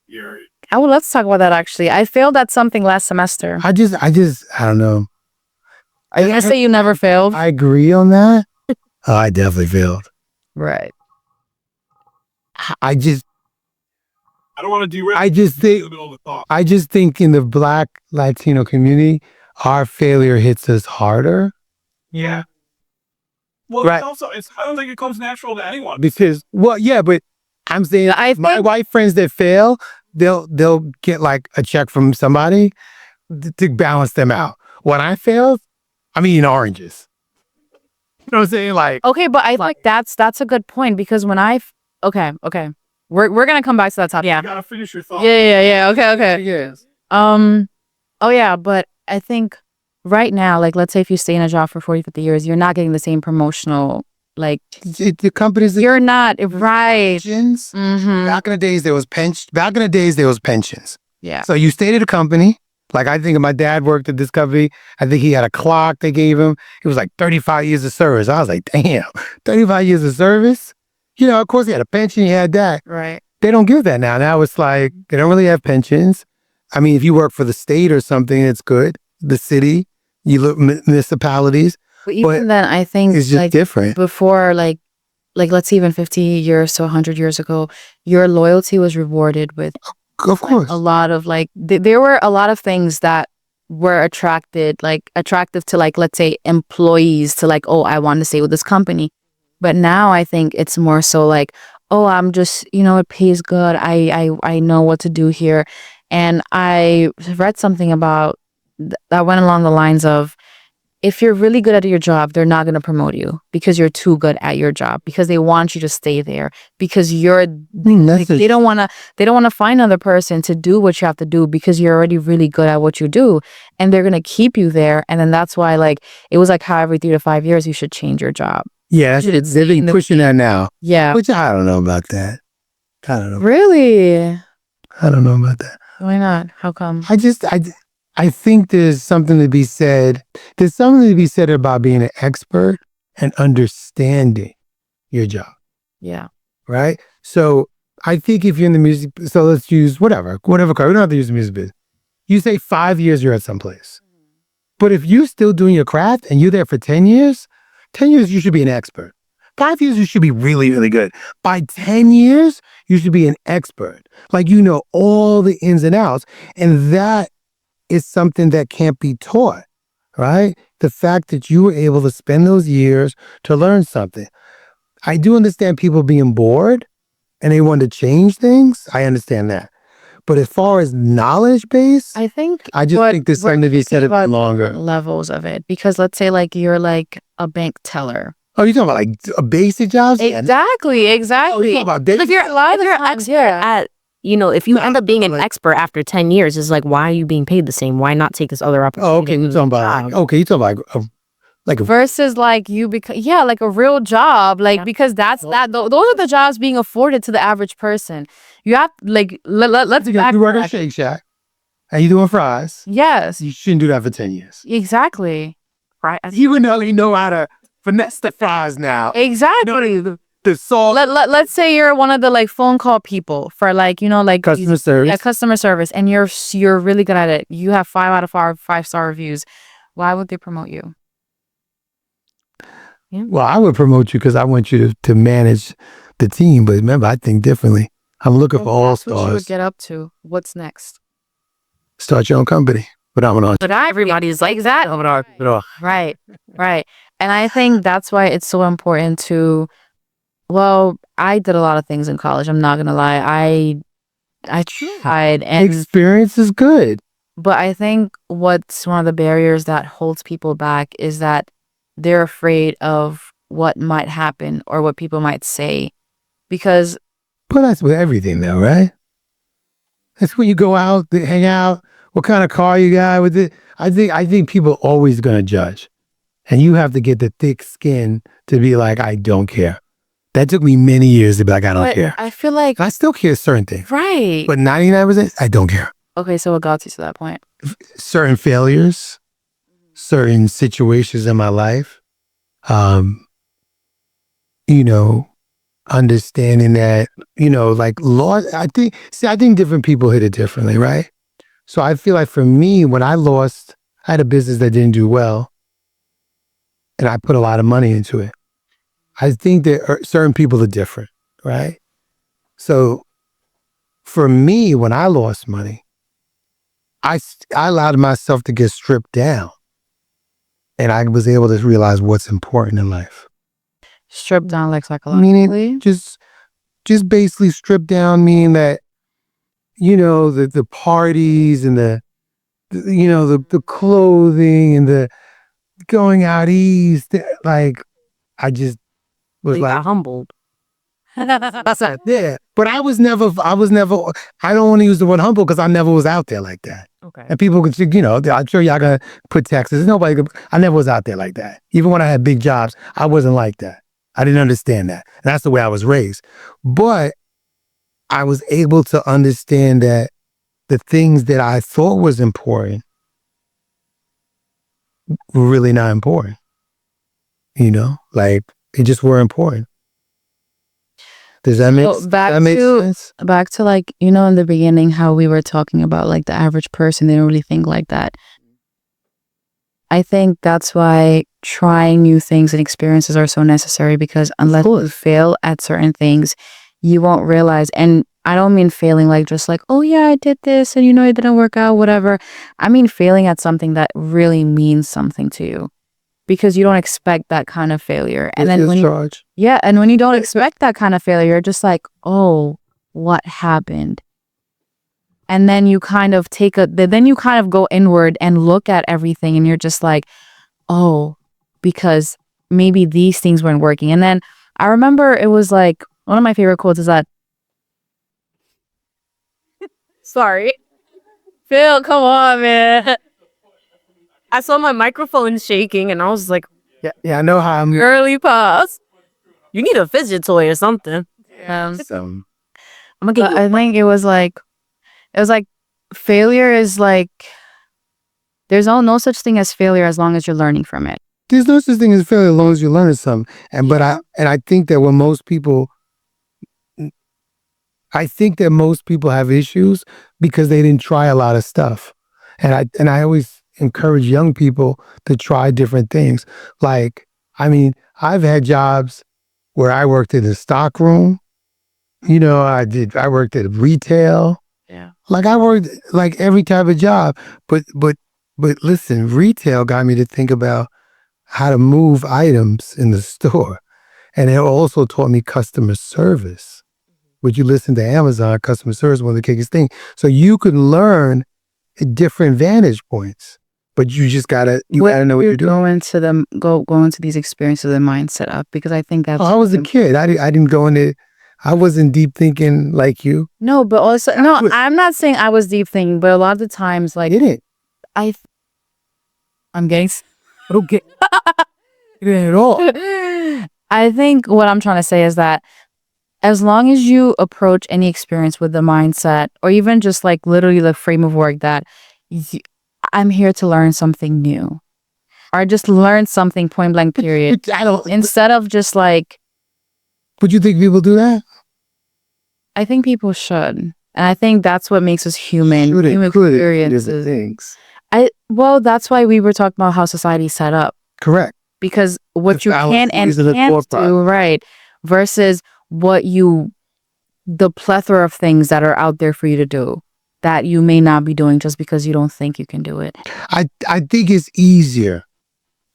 you're I would love to talk about that actually. I failed at something last semester. I don't know. Are you gonna say you never failed? I agree on that. Oh, I definitely failed. Right. I just I don't want to derail. I just think the middle of the thought. I just think in the Black Latino community, our failure hits us harder. Yeah. Well, Right. I don't think it comes natural to anyone. Because but I'm saying my think- white friends that fail, they'll get like a check from somebody to balance them out. When I failed, I'm eating oranges. You know what I'm saying? Like, Okay, but I think that's a good point because when okay. We're gonna come back to that topic. Yeah. You gotta finish your thought. Yeah. Okay. yes. Oh yeah, but I think right now, like let's say if you stay in a job for 40, 50 years, you're not getting the same promotional like The companies, you're not right. pensions. Mm-hmm. Back in the days, there was pensions. Yeah. So you stayed at a company. Like I think my dad worked at this company. I think he had a clock they gave him. It was like 35 years of service. I was like, damn, 35 years of service? You know, of course he had a pension. He had that. Right. They don't give that now. Now it's like they don't really have pensions. I mean, if you work for the state or something, it's good. The city, you look municipalities. But even then, I think It's just like different. before, like let's say even 50 years to 100 years ago, your loyalty was rewarded with Of course. a lot of like there were a lot of things that were attractive to like let's say employees to like, oh, I want to stay with this company. But now I think it's more so like, oh, I'm just, it pays good. I know what to do here. And I read something about that went along the lines of if you're really good at your job, they're not going to promote you because you're too good at your job, because they want you to stay there, because they don't want to find another person to do what you have to do because you're already really good at what you do, and they're going to keep you there. And then that's why like it was like how every 3 to 5 years you should change your job. Yeah, they've been pushing that now. Yeah. Which I don't know about that. I don't know. Really? I don't know about that. Why not? How come? I think there's something to be said. There's something to be said about being an expert and understanding your job, Yeah. right? So I think if you're in the music, so let's use whatever car. We don't have to use the music business. You say 5 years you're at some place. But if you're still doing your craft and you're there for 10 years, 10 years you should be an expert. 5 years you should be really, really good. By 10 years, you should be an expert. Like you know all the ins and outs. And that is something that can't be taught, right? The fact that you were able to spend those years to learn something. I do understand people being bored and they want to change things. I understand that. But as far as knowledge base, I think I just think there's something to be said about longer levels of it, because let's say like you're like a bank teller. Oh, you're talking about like a basic jobs? Exactly. Oh, you're talking about basic? If you're expert if you end up being an expert after 10 years, it's like, why are you being paid the same? Why not take this other opportunity? Oh, okay. You're talking about you're talking about like a versus like you become like a real job, like because those are the jobs being afforded to the average person. You have like let's you work at Shake Shack and you doing fries. Yes, You shouldn't do that for 10 years. exactly. Right? You would only know how to finesse the fries now. Exactly. The salt. Let's say you're one of the like phone call people for like like Customer service. Yeah, customer service, and you're really good at it. You have 5 out of 5-star reviews. Why would they promote you? Well, I would promote you because I want you to manage the team. But remember, I think differently. I'm looking for all That's what you would stars. get up to. What's next? Start your own company. But I'm an entrepreneur. But everybody's like that. I'm an entrepreneur. Right. And I think that's why it's so important to. Well, I did a lot of things in college. I'm not gonna lie. I tried, and Experience is good. but I think what's one of the barriers that holds people back is that they're afraid of what might happen or what people might say, because But that's with everything though, right? That's when you go out, hang out, what kind of car you got with it. I think people are always gonna judge. And you have to get the thick skin to be like, I don't care. That took me many years to be like, I don't care. I feel like I still care certain things. right. But 99%, I don't care. Okay, so what got you to that point? Certain failures, certain situations in my life, you know, understanding that, you know, like loss, I think different people hit it differently, right? So I feel like for me, when I lost, I had a business that didn't do well and I put a lot of money into it. I think that certain people are different, right? So for me, when I lost money, I allowed myself to get stripped down and I was able to realize what's important in life. Stripped down like Meaning psychologically? just basically stripped down, meaning that, you know, the parties and the you know, the clothing and the going out east, like I just was You like, got humbled. that's not there. But I was never, I don't want to use the word humble because I never was out there like that. Okay. And people could, you know, I'm sure y'all gonna put taxes. I never was out there like that. Even when I had big jobs, I wasn't like that. I didn't understand that. And that's the way I was raised. But I was able to understand that the things that I thought was important were really not important. You know, like they just were important. Does that make, So back that make to- sense? Back to like, you know, in the beginning, how we were talking about like the average person, they don't really think like that. I think that's why trying new things and experiences are so necessary because unless you fail at certain things, you won't realize. And I don't mean failing like just like, oh yeah, I did this and you know, it didn't work out, whatever. I mean failing at something that really means something to you because you don't expect that kind of failure. And then when and when you don't expect that kind of failure, you're just like, oh, what happened? And then you kind of then you kind of go inward and look at everything and you're just like, oh, because maybe these things weren't working. And then I remember it was like, one of my favorite quotes is that, sorry, Phil, come on, man. I saw my microphone shaking and I was like, Yeah, I know how I'm. early pause. You need a fidget toy or something. Um, I'm gonna get But I think it was like failure is like, there's no such thing as failure as long as you're learning from it. There's no such thing as failure as long as you learn something. And I think that when most people, have issues because they didn't try a lot of stuff. And I always encourage young people to try different things. Like, I mean, I've had jobs where I worked in the stock room. You know, I worked at retail. Yeah. Like I worked like every type of job. But listen, retail got me to think about how to move items in the store. And it also taught me customer service. Would you listen to Amazon, customer service, one of the biggest things. So you can learn different vantage points, but you just gotta know what you're doing. Go into these experiences and mindset up because I think that's. I was a kid. I didn't go into. I wasn't deep thinking like you. No, but also I'm not saying I was deep thinking, but a lot of the times, like Did it? I'm getting. Okay. It ain't at all. I think what I'm trying to say is that as long as you approach any experience with the mindset, or even just like literally the frame of work that I'm here to learn something new, or just learn something point blank period, instead of just like. Would you think people do that? I think people should, and I think that's what makes us human. Human experiences. Things. Well, that's why we were talking about how society's set up. Correct. Because what you can and These are the can't do, right, versus the plethora of things that are out there for you to do that you may not be doing just because you don't think you can do it. I think it's easier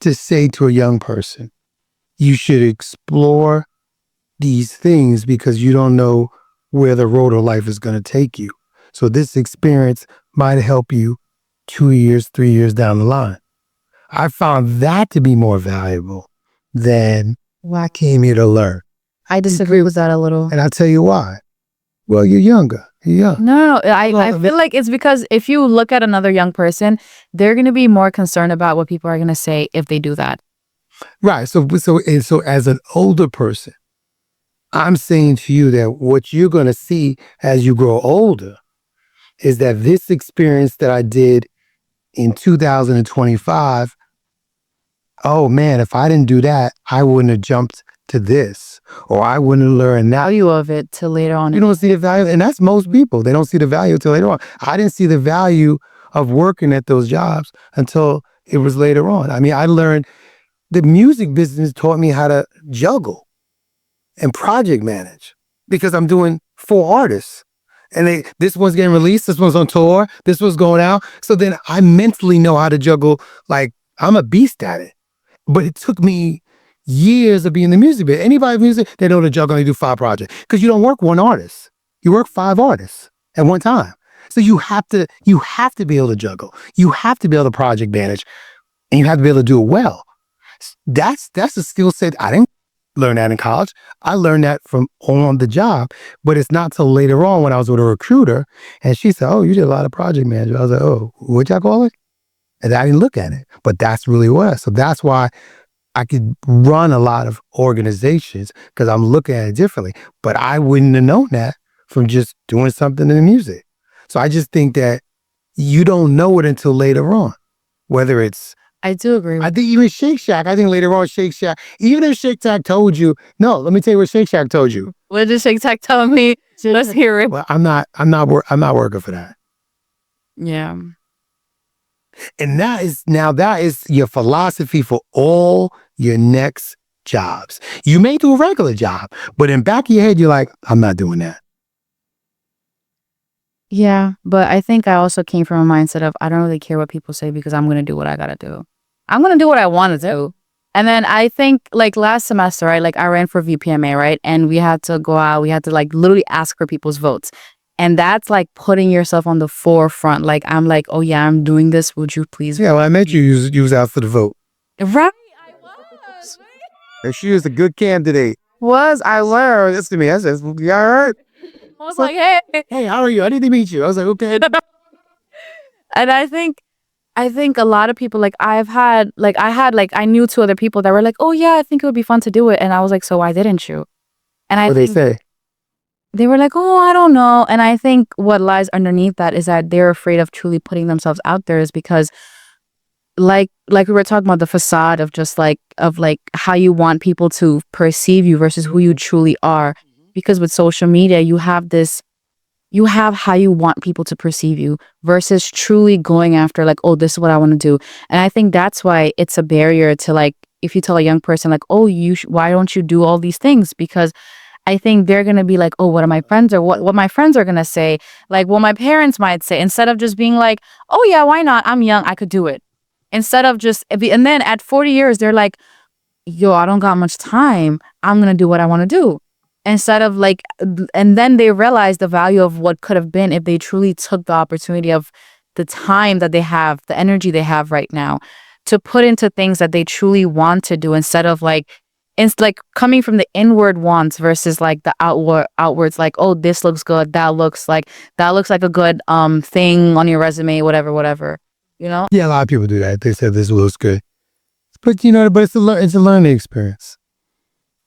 to say to a young person, you should explore these things because you don't know where the road of life is going to take you. So this experience might help you 2 years, 3 years down the line. I found that to be more valuable than, well, I came here to learn. I disagree with that a little. And I'll tell you why. Well, you're younger. Yeah. No, I feel like it's because if you look at another young person, they're going to be more concerned about what people are going to say if they do that. Right. So as an older person, I'm saying to you that what you're going to see as you grow older is that this experience that I did in 2025, oh man, if I didn't do that, I wouldn't have jumped to this, or I wouldn't have learned that. Value of it till later on. You don't see the value, and that's most people. They don't see the value until later on. I didn't see the value of working at those jobs until it was later on. I mean, I learned the music business taught me how to juggle and project manage because I'm doing 4 artists. And this one's getting released, this one's on tour, this one's going out. So then I mentally know how to juggle. Like, I'm a beast at it. But it took me years of being in the music business. Anybody in music, they know to juggle and they do 5 projects. Because you don't work 1 artist. You work 5 artists at one time. So you have to be able to juggle. You have to be able to project manage. And you have to be able to do it well. That's a skill set. I didn't learn that in college. I learned that from on the job, but it's not till later on when I was with a recruiter and she said, "Oh, you did a lot of project management." I was like, "Oh, what'd y'all call it?" And I didn't look at it, but that's really what. So that's why I could run a lot of organizations because I'm looking at it differently, but I wouldn't have known that from just doing something in the music. So I just think that you don't know it until later on, whether it's I do agree with I think even Shake Shack, I think later on Shake Shack, even if Shake Shack told you, no, let me tell you what Shake Shack told you. What did Shake Shack tell me? Let's hear it. Well, I'm not working for that. Yeah. And that is your philosophy for all your next jobs. You may do a regular job, but in back of your head, you're like, I'm not doing that. Yeah, but I think I also came from a mindset of I don't really care what people say because I'm going to do what I got to do. I'm going to do what I want to do. And then I think like last semester, right, like I ran for VPMA, right? And we had to go out, we had to like literally ask for people's votes. And that's like putting yourself on the forefront. Like, I'm like, oh yeah, I'm doing this. Would you please? Yeah, when I met you was out for the vote. Right. I was. And she was a good candidate. I learned. Listen to me. I said, you all right? I was like, hey. Hey, how are you? I need to meet you. I was like, okay. And I think a lot of people, like I knew 2 other people that were like, oh yeah, I think it would be fun to do it. And I was like, so why didn't you? And What they say? They were like, oh, I don't know. And I think what lies underneath that is that they're afraid of truly putting themselves out there is because like we were talking about the facade of just like how you want people to perceive you versus who you truly are. Because with social media, you have how you want people to perceive you versus truly going after like, oh, this is what I want to do. And I think that's why it's a barrier to like, if you tell a young person like, oh, why don't you do all these things? Because I think they're going to be like, oh, what are my friends or what my friends are going to say? Like what my parents might say, instead of just being like, oh yeah, why not? I'm young. I could do it. Instead of and then at 40 years, they're like, yo, I don't got much time. I'm going to do what I want to do. Instead of like, and then they realize the value of what could have been if they truly took the opportunity of the time that they have, the energy they have right now to put into things that they truly want to do instead of like, it's like coming from the inward wants versus like the outwards, like, oh, this looks good. That looks like a good thing on your resume, whatever, you know? Yeah, a lot of people do that. They say this looks good. But but it's a learning experience.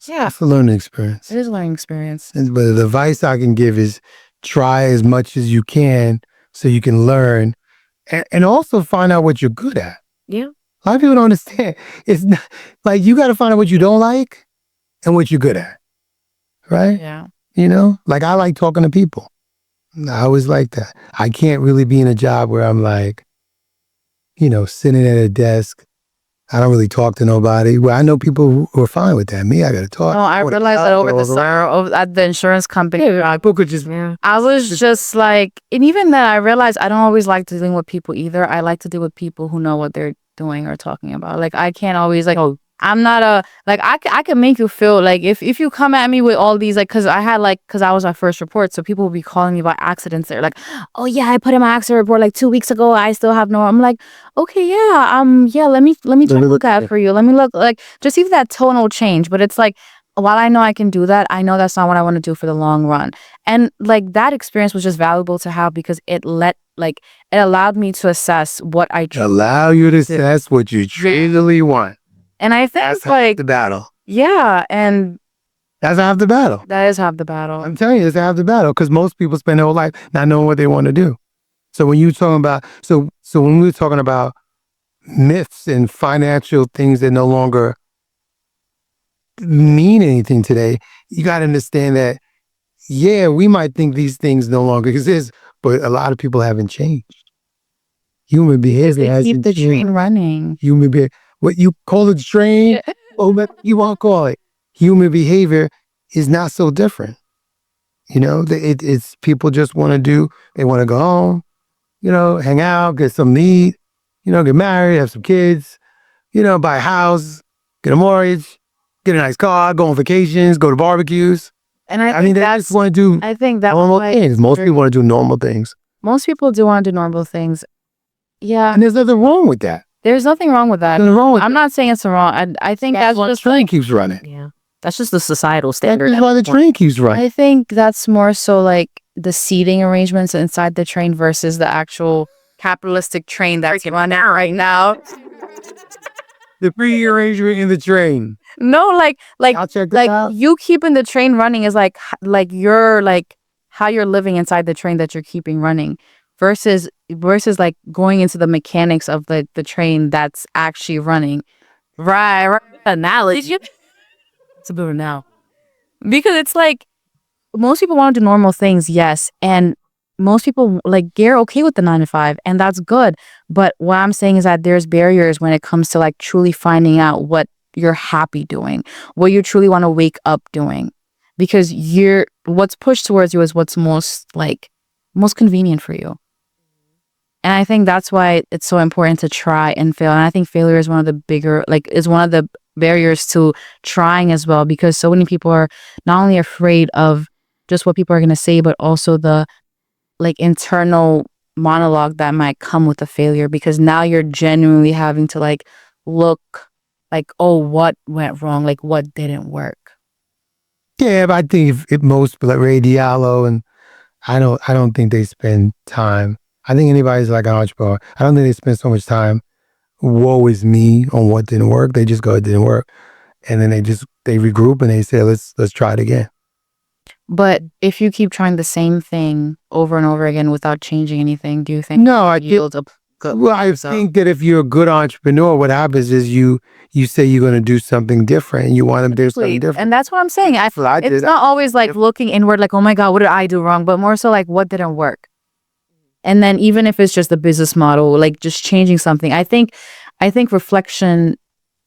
Yeah. It's a learning experience. It is a learning experience. But the advice I can give is try as much as you can so you can learn and also find out what you're good at. Yeah. A lot of people don't understand. It's not, like you got to find out what you don't like and what you're good at. Right? Yeah. Like I like talking to people. I always like that. I can't really be in a job where I'm like, sitting at a desk. I don't really talk to nobody. Well, I know people who are fine with that. Me, I got to talk. No, I realized that over the summer at the insurance company. People could just. I was just like, and even then I realized I don't always like dealing with people either. I like to deal with people who know what they're doing or talking about. Like I can't always like, oh, I'm not I can make you feel like if you come at me with all these like because I was my first report, so people will be calling me about accidents. They're like, oh yeah, I put in my accident report like 2 weeks ago. I still have no. I'm like, okay, yeah, let me try to look at it for you. Let me look like just even that tonal change. But it's like while I know I can do that, I know that's not what I want to do for the long run. And like that experience was just valuable to have because it allowed me to assess what I Allow you to assess what you truly want. And I think That's half the battle. yeah, and That's half the battle. that is half the battle. I'm telling you, it's half the battle because most people spend their whole life not knowing what they want to do. So when you talking about, so when we were talking about myths and financial things that no longer mean anything today, you got to understand that, yeah, we might think these things no longer exist, but a lot of people haven't changed. Human behavior hasn't Keep the changed. train running. Human behavior, what you call it train, or you won't call it. Human behavior is not so different. You know, it's people just want to do, they want to go home, you know, hang out, get some meat, you know, get married, have some kids, you know, buy a house, get a mortgage, get a nice car, go on vacations, go to barbecues. And I mean, they just want to do I think that's normal why things. Most people want to do normal things. most people do want to do normal things. Yeah, And there's nothing wrong with that. there's nothing wrong with that. Nothing wrong with I'm not saying it's wrong. I think that's why the just train keeps running. Yeah. That's just the societal standard. That's why the train keeps running. I think that's more so like the seating arrangements inside the train versus the actual capitalistic train that's running right now. The free arrangement in the train. No, I'll check that out. you keeping the train running is like you're like how you're living inside the train that you're keeping running versus like going into the mechanics of the train that's actually running. Right. Analogy. It's a bit now. Because it's like most people want to do normal things, yes. And most people like they're okay with the 9 to 5 and that's good. But what I'm saying is that there's barriers when it comes to like truly finding out what you're happy doing, what you truly want to wake up doing. Because what's pushed towards you is what's most convenient for you. And I think that's why it's so important to try and fail. And I think failure is one of the barriers to trying as well, because so many people are not only afraid of just what people are going to say, but also the like internal monologue that might come with a failure, because now you're genuinely having to like look like, oh, what went wrong? Like what didn't work? Yeah, but I think if most like Ray Diallo and I don't think they spend time. I think anybody's like an entrepreneur. I don't think they spend so much time. Woe is me on what didn't work. They just go, it didn't work, and then they regroup and they say, let's try it again. But if you keep trying the same thing over and over again without changing anything, do you think No, I yield up good? Well, I think that if you're a good entrepreneur, what happens is you say you're going to do something different and you want to do something different. And that's what I'm saying. It's not always like looking inward, like, oh my God, what did I do wrong? But more so like, what didn't work? And then even if it's just the business model, like just changing something, I think reflection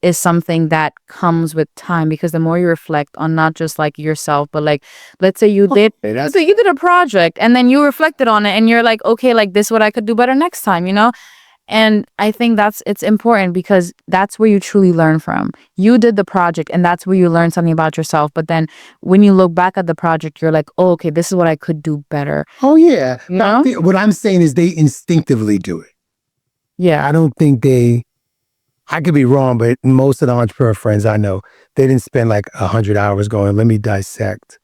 is something that comes with time, because the more you reflect on not just like yourself, but like, let's say you did a project and then you reflected on it and you're like, okay, like this is what I could do better next time, you know? And I think it's important because that's where you truly learn from. You did the project and that's where you learn something about yourself. But then when you look back at the project, you're like, oh, okay, this is what I could do better. Oh, yeah. You know? What I'm saying is they instinctively do it. Yeah. I don't think I could be wrong, but most of the entrepreneur friends I know, they didn't spend like 100 hours going, let me dissect.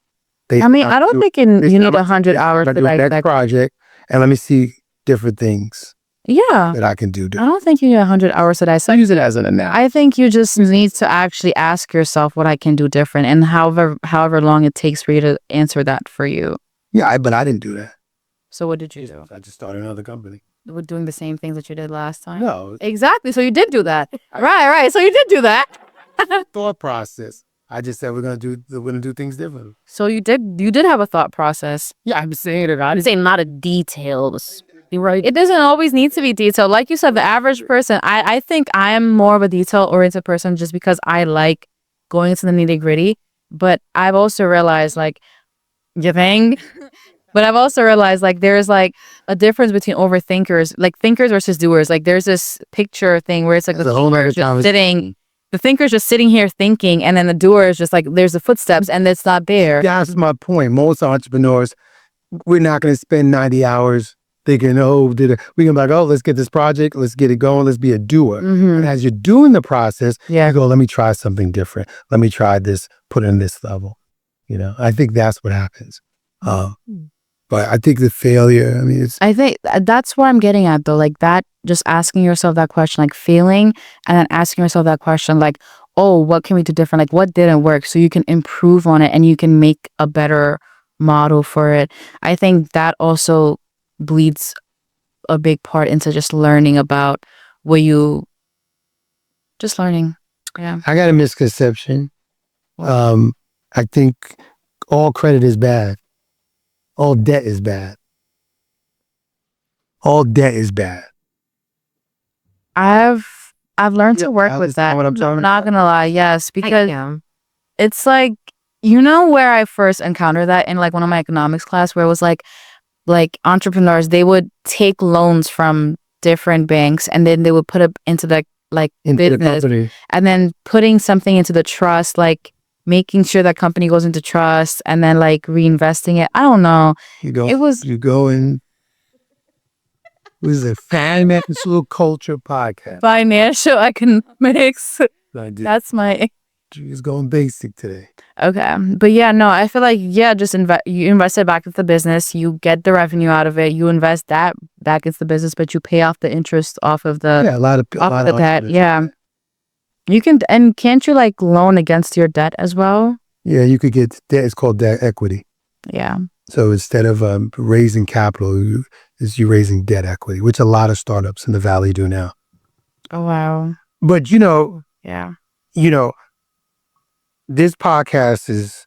I don't think you need 100 hours to dissect. Next project, and let me see different things. Yeah. That I can do. I don't think you need 100 hours to dissect. I use it as an analogy. I think you just need to actually ask yourself what I can do different, and however long it takes for you to answer that for you. Yeah, but I didn't do that. So what did you do? I just started another company. With doing the same things that you did last time? No. Exactly. So you did do that. Right. So you did do that. Thought process. I just said we're gonna do things differently. So you did have a thought process. Yeah, I'm saying it. I'm saying not a details. Right. It doesn't always need to be detailed. Like you said, the average person, I think I am more of a detail-oriented person just because I like going into the nitty-gritty. But I've also realized, like, but I've also realized, like, there's, like, a difference between overthinkers, like, thinkers versus doers. Like, there's this picture thing where it's, like, the thinker's just sitting here thinking, and then the doer is just, like, there's the footsteps, and it's not there. That's my point. Most entrepreneurs, we're not going to spend 90 hours thinking, we're going to be like, let's get this project, let's get it going, let's be a doer. Mm-hmm. And as you're doing the process, you go, let me try something different. Let me try this, put it in this level. You know, I think that's what happens. But I think the failure, I mean, I think that's what I'm getting at though. Like that, just asking yourself that question, like failing and then asking yourself that question, like, oh, what can we do different? Like what didn't work? So you can improve on it and you can make a better model for it. I think that also bleeds a big part into just learning about what you just learning. Yeah. I got a misconception. I think all credit is bad. All debt is bad. All debt is bad. I've learned to work Alice, with that. know what I'm talking I'm not gonna lie, yes, because Yeah. it's like, you know where I first encountered that in like one of my economics class where it was like entrepreneurs, they would take loans from different banks and then they would put it into the Into the business company. and then putting something into the trust, like making sure that company goes into trust and then like reinvesting it. I don't know. You go. It was You go in. It was a financial culture podcast. financial economics. That's That's my She's going basic today. okay. But yeah, no, I feel like, yeah, just you invest it back into the business, you get the revenue out of it, you invest that back into the business, but you pay off the interest off of the Yeah, a lot of debt. entrepreneurs. Yeah. You can, and can't you like loan against your debt as well? Yeah, you could get debt. It's called debt equity. Yeah. So instead of raising capital, you're raising debt equity, which a lot of startups in the Valley do now. Oh wow. But Yeah. this podcast is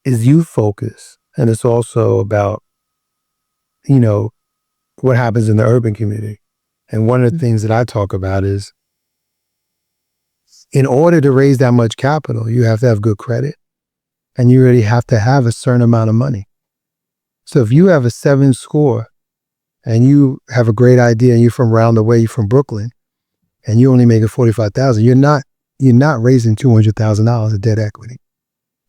youth focused, and it's also about what happens in the urban community. And one of the things that I talk about is, in order to raise that much capital, you have to have good credit, and you really have to have a certain amount of money. So if you have a 7 score and you have a great idea and you're from around the way, you're from Brooklyn, and you only make it $45,000, you're not raising $200,000 of debt equity.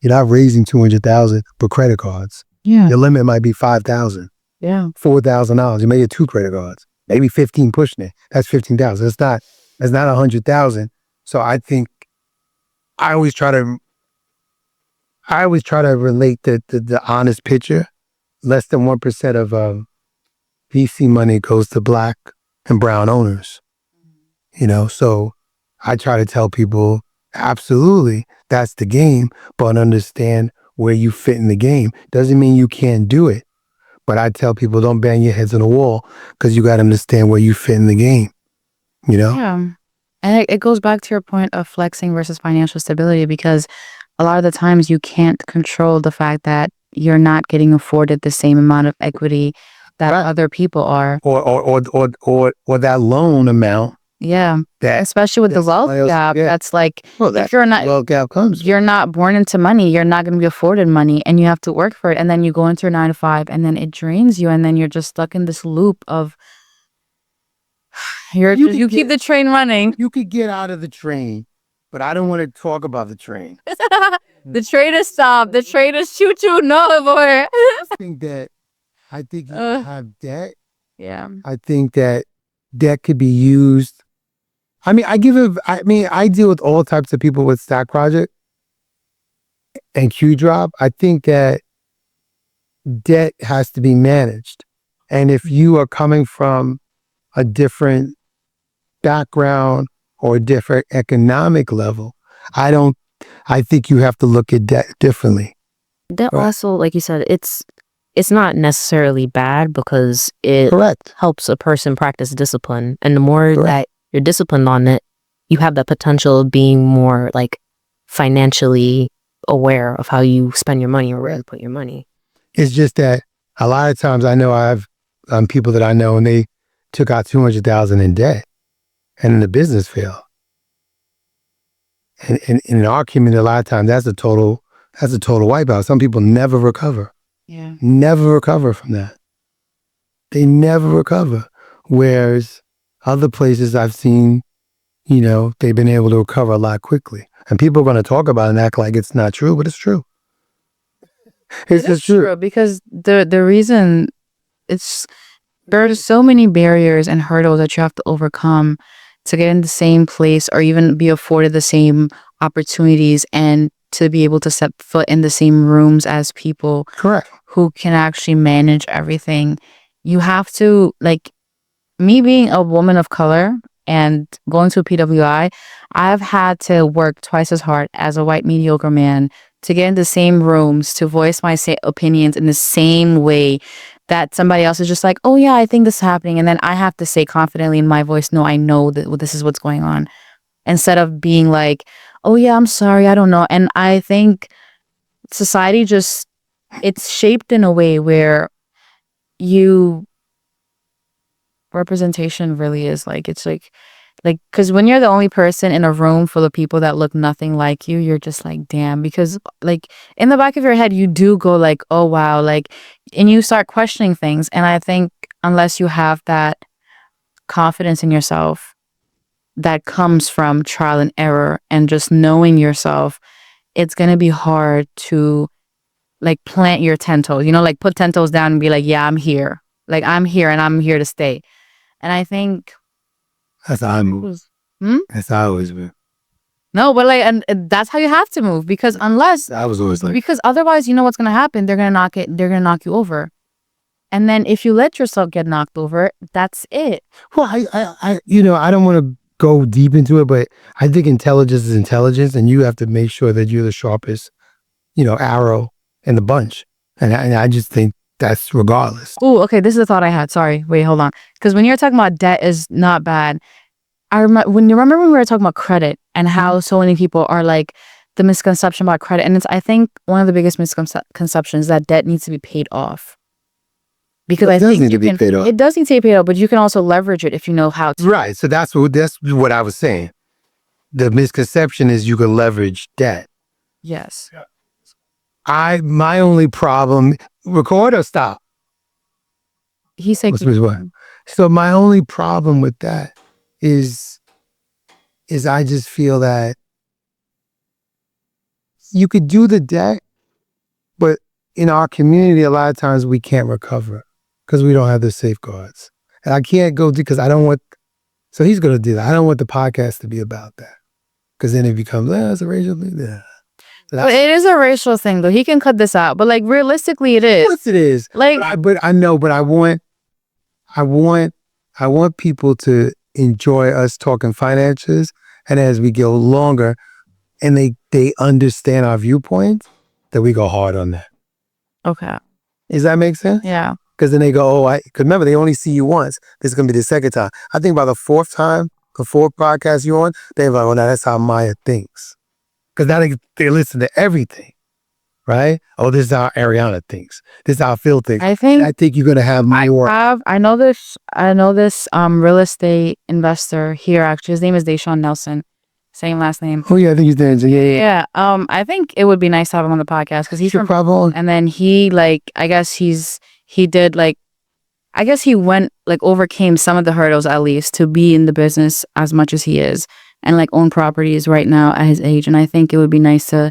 You're not raising $200,000 for credit cards. Yeah. Your limit might be $5,000, Yeah. $4,000. You may get 2 credit cards, maybe 15 pushing it. That's 15,000. It's not 100,000. So I think I always try to relate the honest picture. Less than 1% of VC money goes to Black and brown owners. So I try to tell people, absolutely, that's the game, but understand where you fit in the game. Doesn't mean you can't do it. But I tell people, don't bang your heads on the wall, because you got to understand where you fit in the game. Yeah. And it goes back to your point of flexing versus financial stability, because a lot of the times you can't control the fact that you're not getting afforded the same amount of equity that Right. other people are. Or that loan amount. Yeah. That Especially with the that's wealth somebody else- gap. yeah. That's like, Well, if you're not, wealth gap comes. you're not born into money, you're not going to be afforded money and you have to work for it. And then you go into your 9 to 5 and then it drains you. And then you're just stuck in this loop of, you keep the train running. You could get out of the train, but I don't want to talk about the train. The train is stopped. The train is choo choo. No more. I think you have debt. Yeah. I think that debt could be used. I deal with all types of people with Stack Project and Q Drop. I think that debt has to be managed. And if you are coming from a different background or a different economic level, I think you have to look at debt differently. That Right. also, like you said, it's not necessarily bad because it Correct. helps a person practice discipline. And the more Correct. that you're disciplined on it, you have the potential of being more like financially aware of how you spend your money or where to put your money. It's just that a lot of times I know I have people that I know, and they took out $200,000 in debt, and then the business failed. And in our community, a lot of times that's a total wipeout. Some people never recover. Yeah. Never recover from that. They never recover. Whereas other places I've seen, they've been able to recover a lot quickly. And people are going to talk about it and act like it's not true, but it's true. It's just true. Because the reason there's so many barriers and hurdles that you have to overcome to get in the same place or even be afforded the same opportunities and to be able to set foot in the same rooms as people Correct. who can actually manage everything. You have to, like, me being a woman of color and going to a PWI, I've had to work twice as hard as a white mediocre man to get in the same rooms, to voice my opinions in the same way that somebody else is just like, oh yeah, I think this is happening. And then I have to say confidently in my voice, no, I know that this is what's going on. Instead of being like, oh yeah, I'm sorry, I don't know. And I think society just, it's shaped in a way where representation really is like, it's like, because when you're the only person in a room full of people that look nothing like you, you're just like, damn, because like in the back of your head, you do go like, oh wow, like, and you start questioning things. And I think unless you have that confidence in yourself that comes from trial and error and just knowing yourself, it's going to be hard to like plant your 10 toes, like put 10 toes down and be like, yeah, I'm here. Like I'm here and I'm here to stay. And I think that's how I move. That's how I always move. No, but like, and that's how you have to move, because I was always like, because otherwise, you know what's going to happen? They're going to knock you over. And then if you let yourself get knocked over, that's it. Well, I don't want to go deep into it, but I think intelligence is intelligence, and you have to make sure that you're the sharpest, arrow in the bunch. And I just think that's regardless. Oh, okay. This is a thought I had. Sorry. Wait, hold on. Because when you're talking about debt is not bad. I remember when we were talking about credit and how so many people are like the misconception about credit. And I think one of the biggest misconceptions is that debt needs to be paid off. Because I think it does need to be paid off, but you can also leverage it if you know how to. Right. So that's what I was saying. The misconception is you can leverage debt. Yes. My only problem, record or stop? He said, so my only problem with that is I just feel that you could do the debt, but in our community, a lot of times we can't recover because we don't have the safeguards. And I can't go because I don't want, so he's going to do that. I don't want the podcast to be about that, because then it becomes, it's a racial thing. Yeah. But it is a racial thing, though. He can cut this out, but like realistically, it is. Of course it is. Like, but I want people to enjoy us talking finances, and as we go longer, and they understand our viewpoints, that we go hard on that. Okay. Does that make sense? Yeah. Because then they go, because remember, they only see you once. This is going to be the second time. I think by the fourth podcast you're on, they're like, oh, now that's how Maya thinks. Because now they listen to everything, right? Oh, this is how Ariana thinks. This is how Phil thinks. I think you're going to have more. I know this real estate investor here, actually. His name is Deshaun Nelson. Same last name. Oh, yeah, I think he's there. Yeah. I think it would be nice to have him on the podcast because he's from, and then he went like overcame some of the hurdles at least to be in the business as much as he is and like own properties right now at his age. And I think it would be nice to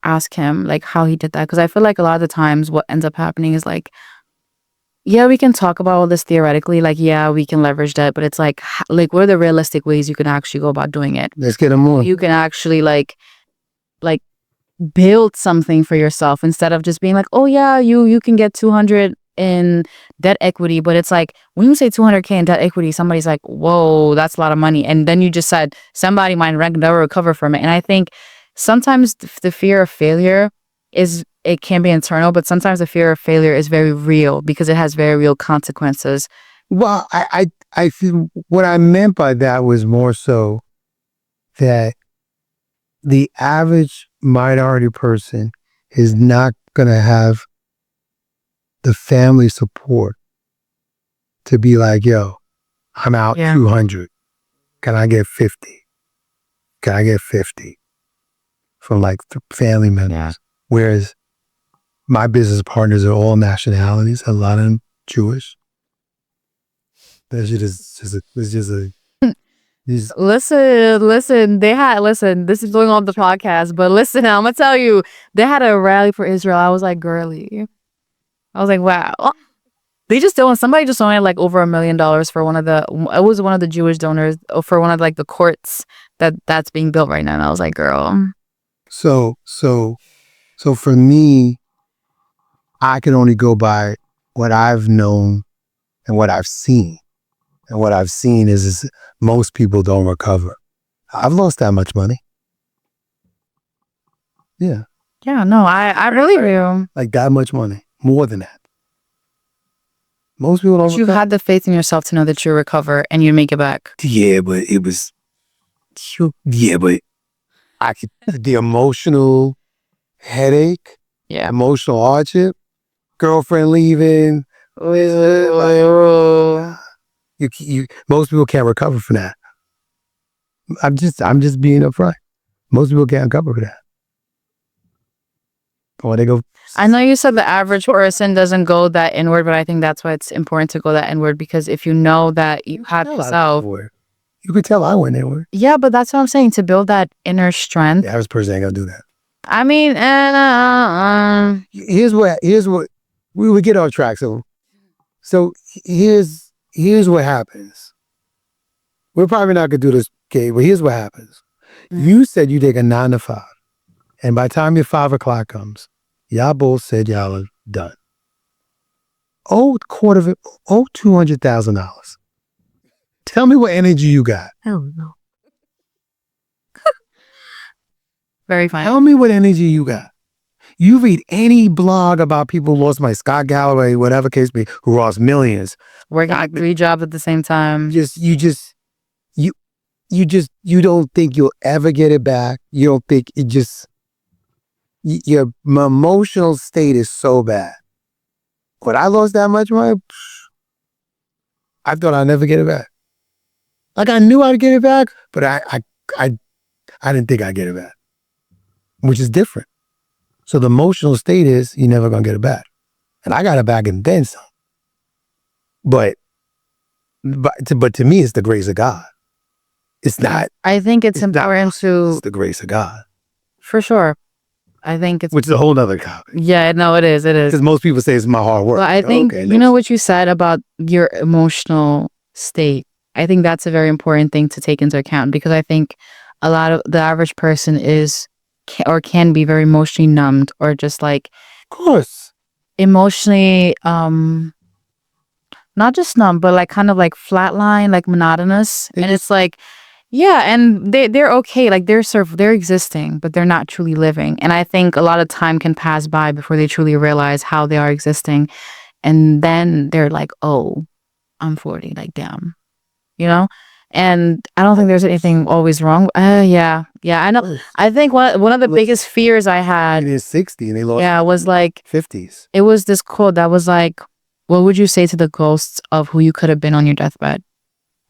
ask him like how he did that, because I feel like a lot of the times what ends up happening is like, yeah, we can talk about all this theoretically, like, yeah, we can leverage that, but it's like what are the realistic ways you can actually go about doing it? Let's get him on. You can actually like build something for yourself instead of just being like, oh yeah, you can get 200 in debt equity, but it's like when you say 200K in debt equity, somebody's like, whoa, that's a lot of money. And then you just said somebody might never recover from it. And I think sometimes the fear of failure it can be internal, but sometimes the fear of failure is very real because it has very real consequences. Well, I feel what I meant by that was more so that the average minority person is not going to have the family support to be like, yo, I'm out 200. Can I get 50? Can I get 50 from like family members? Yeah. Whereas my business partners are all nationalities, a lot of them Jewish. That shit is just a Listen, this is going on the podcast, but listen, I'm gonna tell you, they had a rally for Israel. I was like, girly. I was like, wow. Somebody just donated like over $1 million for one of the Jewish donors for one of like the courts that's being built right now. And I was like, girl. So for me, I can only go by what I've known and what I've seen. And what I've seen is most people don't recover. I've lost that much money. Yeah. Yeah, no, I really do. Like that much money. More than that. Most people don't But you recover. had the faith in yourself to know that you recover and you make it back. Yeah, but it was. Yeah, but I could. The emotional headache, Yeah. emotional hardship, girlfriend leaving. Most people can't recover from that. I'm just being upfront. Most people can't recover from that. Or they go. I know you said the average person doesn't go that inward, but I think that's why it's important to go that inward, because if you know that you have yourself. You could tell I went inward. Yeah, but that's what I'm saying, to build that inner strength. The average person ain't gonna do that. I mean, Here's what we would get off track. So here's what happens. We're probably not gonna do this, okay, but here's what happens. You said you take a 9 to 5. And by the time your 5 o'clock comes, y'all both said y'all are done. $200,000. Tell me what energy you got. I don't know. very fine. Tell me what energy you got. You read any blog about people who lost money, Scott Galloway, whatever case be, who lost millions. Working like 3 jobs at the same time. You don't think you'll ever get it back. You don't think your emotional state is so bad. When I lost that much money, I thought I'd never get it back. Like I knew I'd get it back, but I didn't think I'd get it back, which is different. So the emotional state is you're never gonna get it back, and I got it back and then some. But to me, it's the grace of God. It's not. I think it's important to. It's the grace of God. For sure. I think it's. Which is a whole other topic. Yeah, no, it is. It is. Because most people say it's my hard work. But I think, you know what you said about your emotional state. I think that's a very important thing to take into account, because I think a lot of the average person can be very emotionally numbed, or just like. Of course. Emotionally, not just numb, but like kind of like flatline, like monotonous. And it's like, yeah, and they're okay, like they're existing, but they're not truly living. And I think a lot of time can pass by before they truly realize how they are existing. And then they're like, oh, I'm 40, like damn, you know? And I don't think there's anything always wrong. Yeah, I know. I think one of the biggest fears I had. It is 60 and they lost. Yeah, was like 50s. It was this quote that was like, what would you say to the ghosts of who you could have been on your deathbed?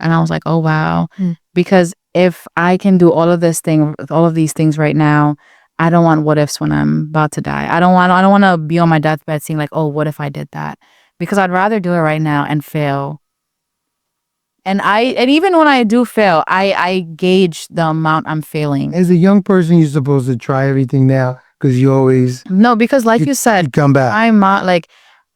And I was like, oh wow. Because if I can do all of these things right now, I don't want what ifs when I'm about to die. I don't want to be on my deathbed saying like, oh, what if I did that? Because I'd rather do it right now and fail. And even when I do fail, I gauge the amount I'm failing. As a young person, you're supposed to try everything now, because you always. No, because like you said, come back. I'm not like.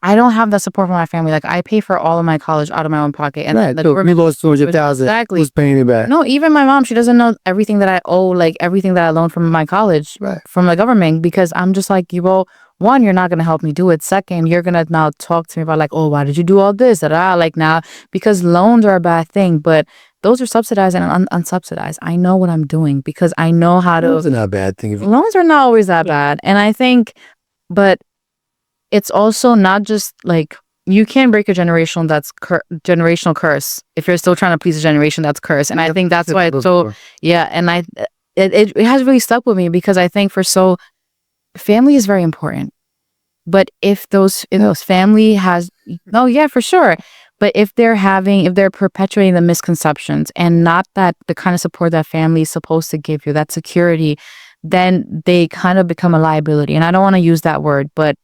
I don't have that support from my family. Like I pay for all of my college out of my own pocket, and right. So we lost $200,000. Exactly. Who's paying it back? No, even my mom, she doesn't know everything that I owe, like everything that I loaned from my college, right, from the government. Because I'm just like, one, you're not gonna help me do it. Second, you're gonna now talk to me about like, oh, why did you do all this? Like now, because loans are a bad thing, but those are subsidized and unsubsidized. I know what I'm doing because I know how to. Loans are not a bad thing. Loans are not always that bad, and I think, but it's also not just like. You can't break a generational generational curse if you're still trying to please a generation that's cursed. And I think that's why it's so, yeah. And it has really stuck with me, because I think family is very important. But if those family has, no, yeah, for sure. But if they're perpetuating the misconceptions and not that the kind of support that family is supposed to give you, that security, then they kind of become a liability. And I don't want to use that word, but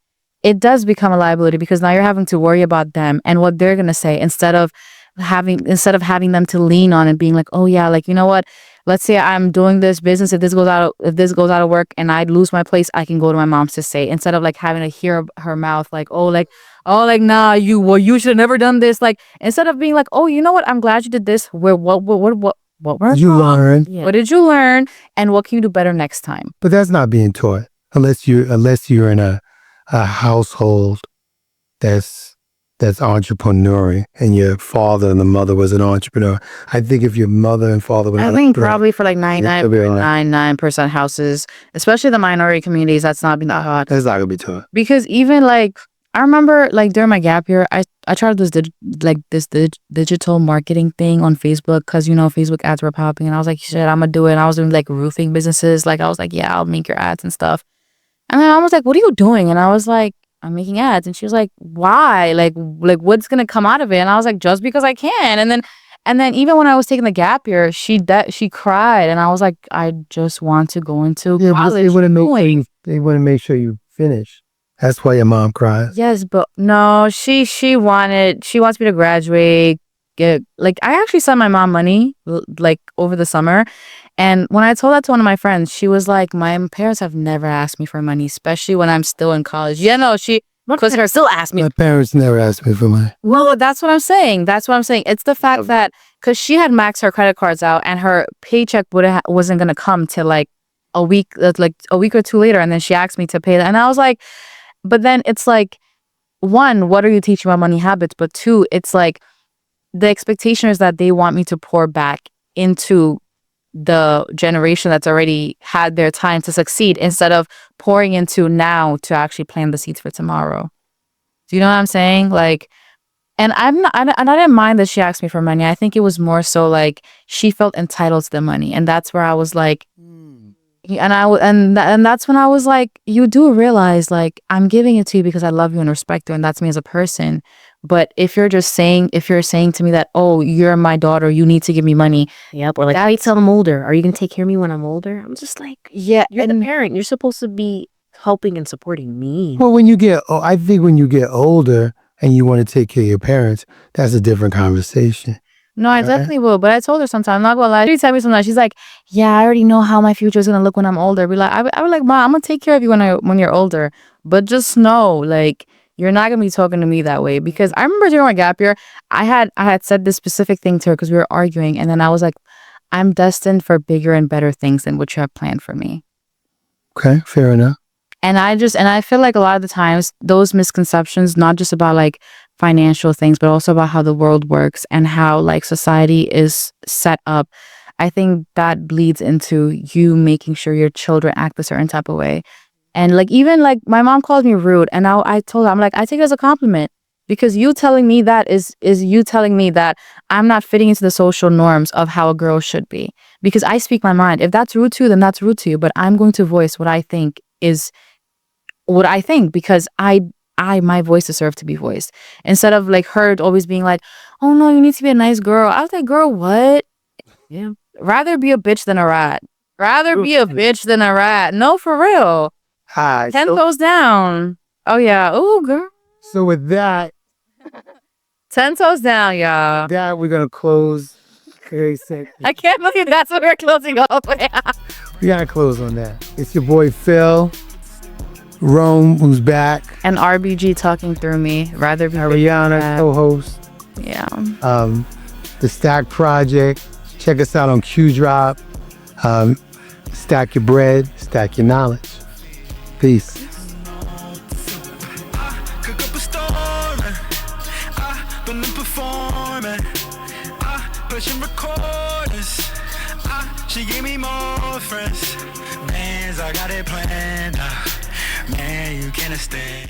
it does become a liability, because now you're having to worry about them and what they're going to say instead of having them to lean on and being like, oh yeah, like, you know what, let's say I'm doing this business. If this goes out of work and I lose my place, I can go to my mom to say, instead of like having to hear her mouth like, nah, you should have never done this. Like, instead of being like, oh, you know what, I'm glad you did this. What what were You learn, Yeah. what did you learn, and what can you do better next time? but that's not being taught unless you're in a household that's entrepreneurial and your father and the mother was an entrepreneur. I think if your mother and father were I not think entrepreneur, probably for like it'll be all right. 99.99% houses, especially the minority communities, that's not been that hard. That's not gonna be taught. Because even like I remember like during my gap year, I tried this digital marketing thing on Facebook because you know Facebook ads were popping, and I was like, shit, I'm gonna do it. And I was doing like roofing businesses, like I was like, yeah, I'll make your ads and stuff. And then I was like, what are you doing? And I was like, I'm making ads. And she was like, why? Like what's gonna come out of it? And I was like, just because I can. And then even when I was taking the gap year, she cried, and I was like, I just want to go into college. They want to make sure you finish. That's why your mom cries. Yes, but no, she wants me to graduate. Like I actually sent my mom money like over the summer, and when I told that to one of my friends, she was like, my parents have never asked me for money, especially when I'm still in college. Yeah, no, because her still asked me. My parents never asked me for money. Well, that's what I'm saying. It's the fact that because she had maxed her credit cards out, and her paycheck wasn't gonna come till like a week or two later, and then she asked me to pay that, and I was like. But then it's like, one, what are you teaching about money habits? But two, it's like the expectation is that they want me to pour back into the generation that's already had their time to succeed instead of pouring into now to actually plant the seeds for tomorrow. Do you know what I'm saying? Like, and I didn't mind that she asked me for money. I think it was more so like she felt entitled to the money. And that's where I was like, and that's when I was like, you do realize like I'm giving it to you because I love you and respect you, and that's me as a person. But if you're saying to me that, oh, you're my daughter, you need to give me money. Yep. Or like, wait till I'm older. Are you gonna take care of me when I'm older? I'm just like, Yeah, you're the parent. You're supposed to be helping and supporting me. Well, I think when you get older and you want to take care of your parents, that's a different conversation. No, I definitely will. But I told her sometime, I'm not gonna lie. She tell me sometimes, she's like, yeah, I already know how my future is gonna look when I'm older. I was like, Mom, I'm gonna take care of you when you're older. But just know, like, you're not gonna be talking to me that way. Because I remember during my gap year, I had said this specific thing to her because we were arguing, and then I was like, I'm destined for bigger and better things than what you have planned for me. Okay, fair enough. And I feel like a lot of the times those misconceptions, not just about like financial things, but also about how the world works and how like society is set up. I think that bleeds into you making sure your children act a certain type of way. And like, even like my mom called me rude, and I told her, I'm like, I take it as a compliment, because you telling me that is you telling me that I'm not fitting into the social norms of how a girl should be, because I speak my mind. If that's rude to you, then that's rude to you. But I'm going to voice what I think is what I think, because my voice deserves to be voiced, instead of like her always being like, oh no, you need to be a nice girl. I was like, girl, what? Yeah. Rather be a bitch than a rat. No, for real. Hi. 10 toes down. Oh yeah. Oh girl. So with that, 10 toes down, y'all. we're gonna close. I can't believe that's what we're closing off with. We gotta close on that. It's your boy Phil Rome, who's back. And RBG talking through me. Rather be Ariana, co-host. Yeah. The Stack Project. Check us out on Q Drop. Stack your bread, stack your knowledge. Peace. Cook up a storm, been performing, pushing recordings, she gave me more friends, bands, I got it planned, man, you can't stand.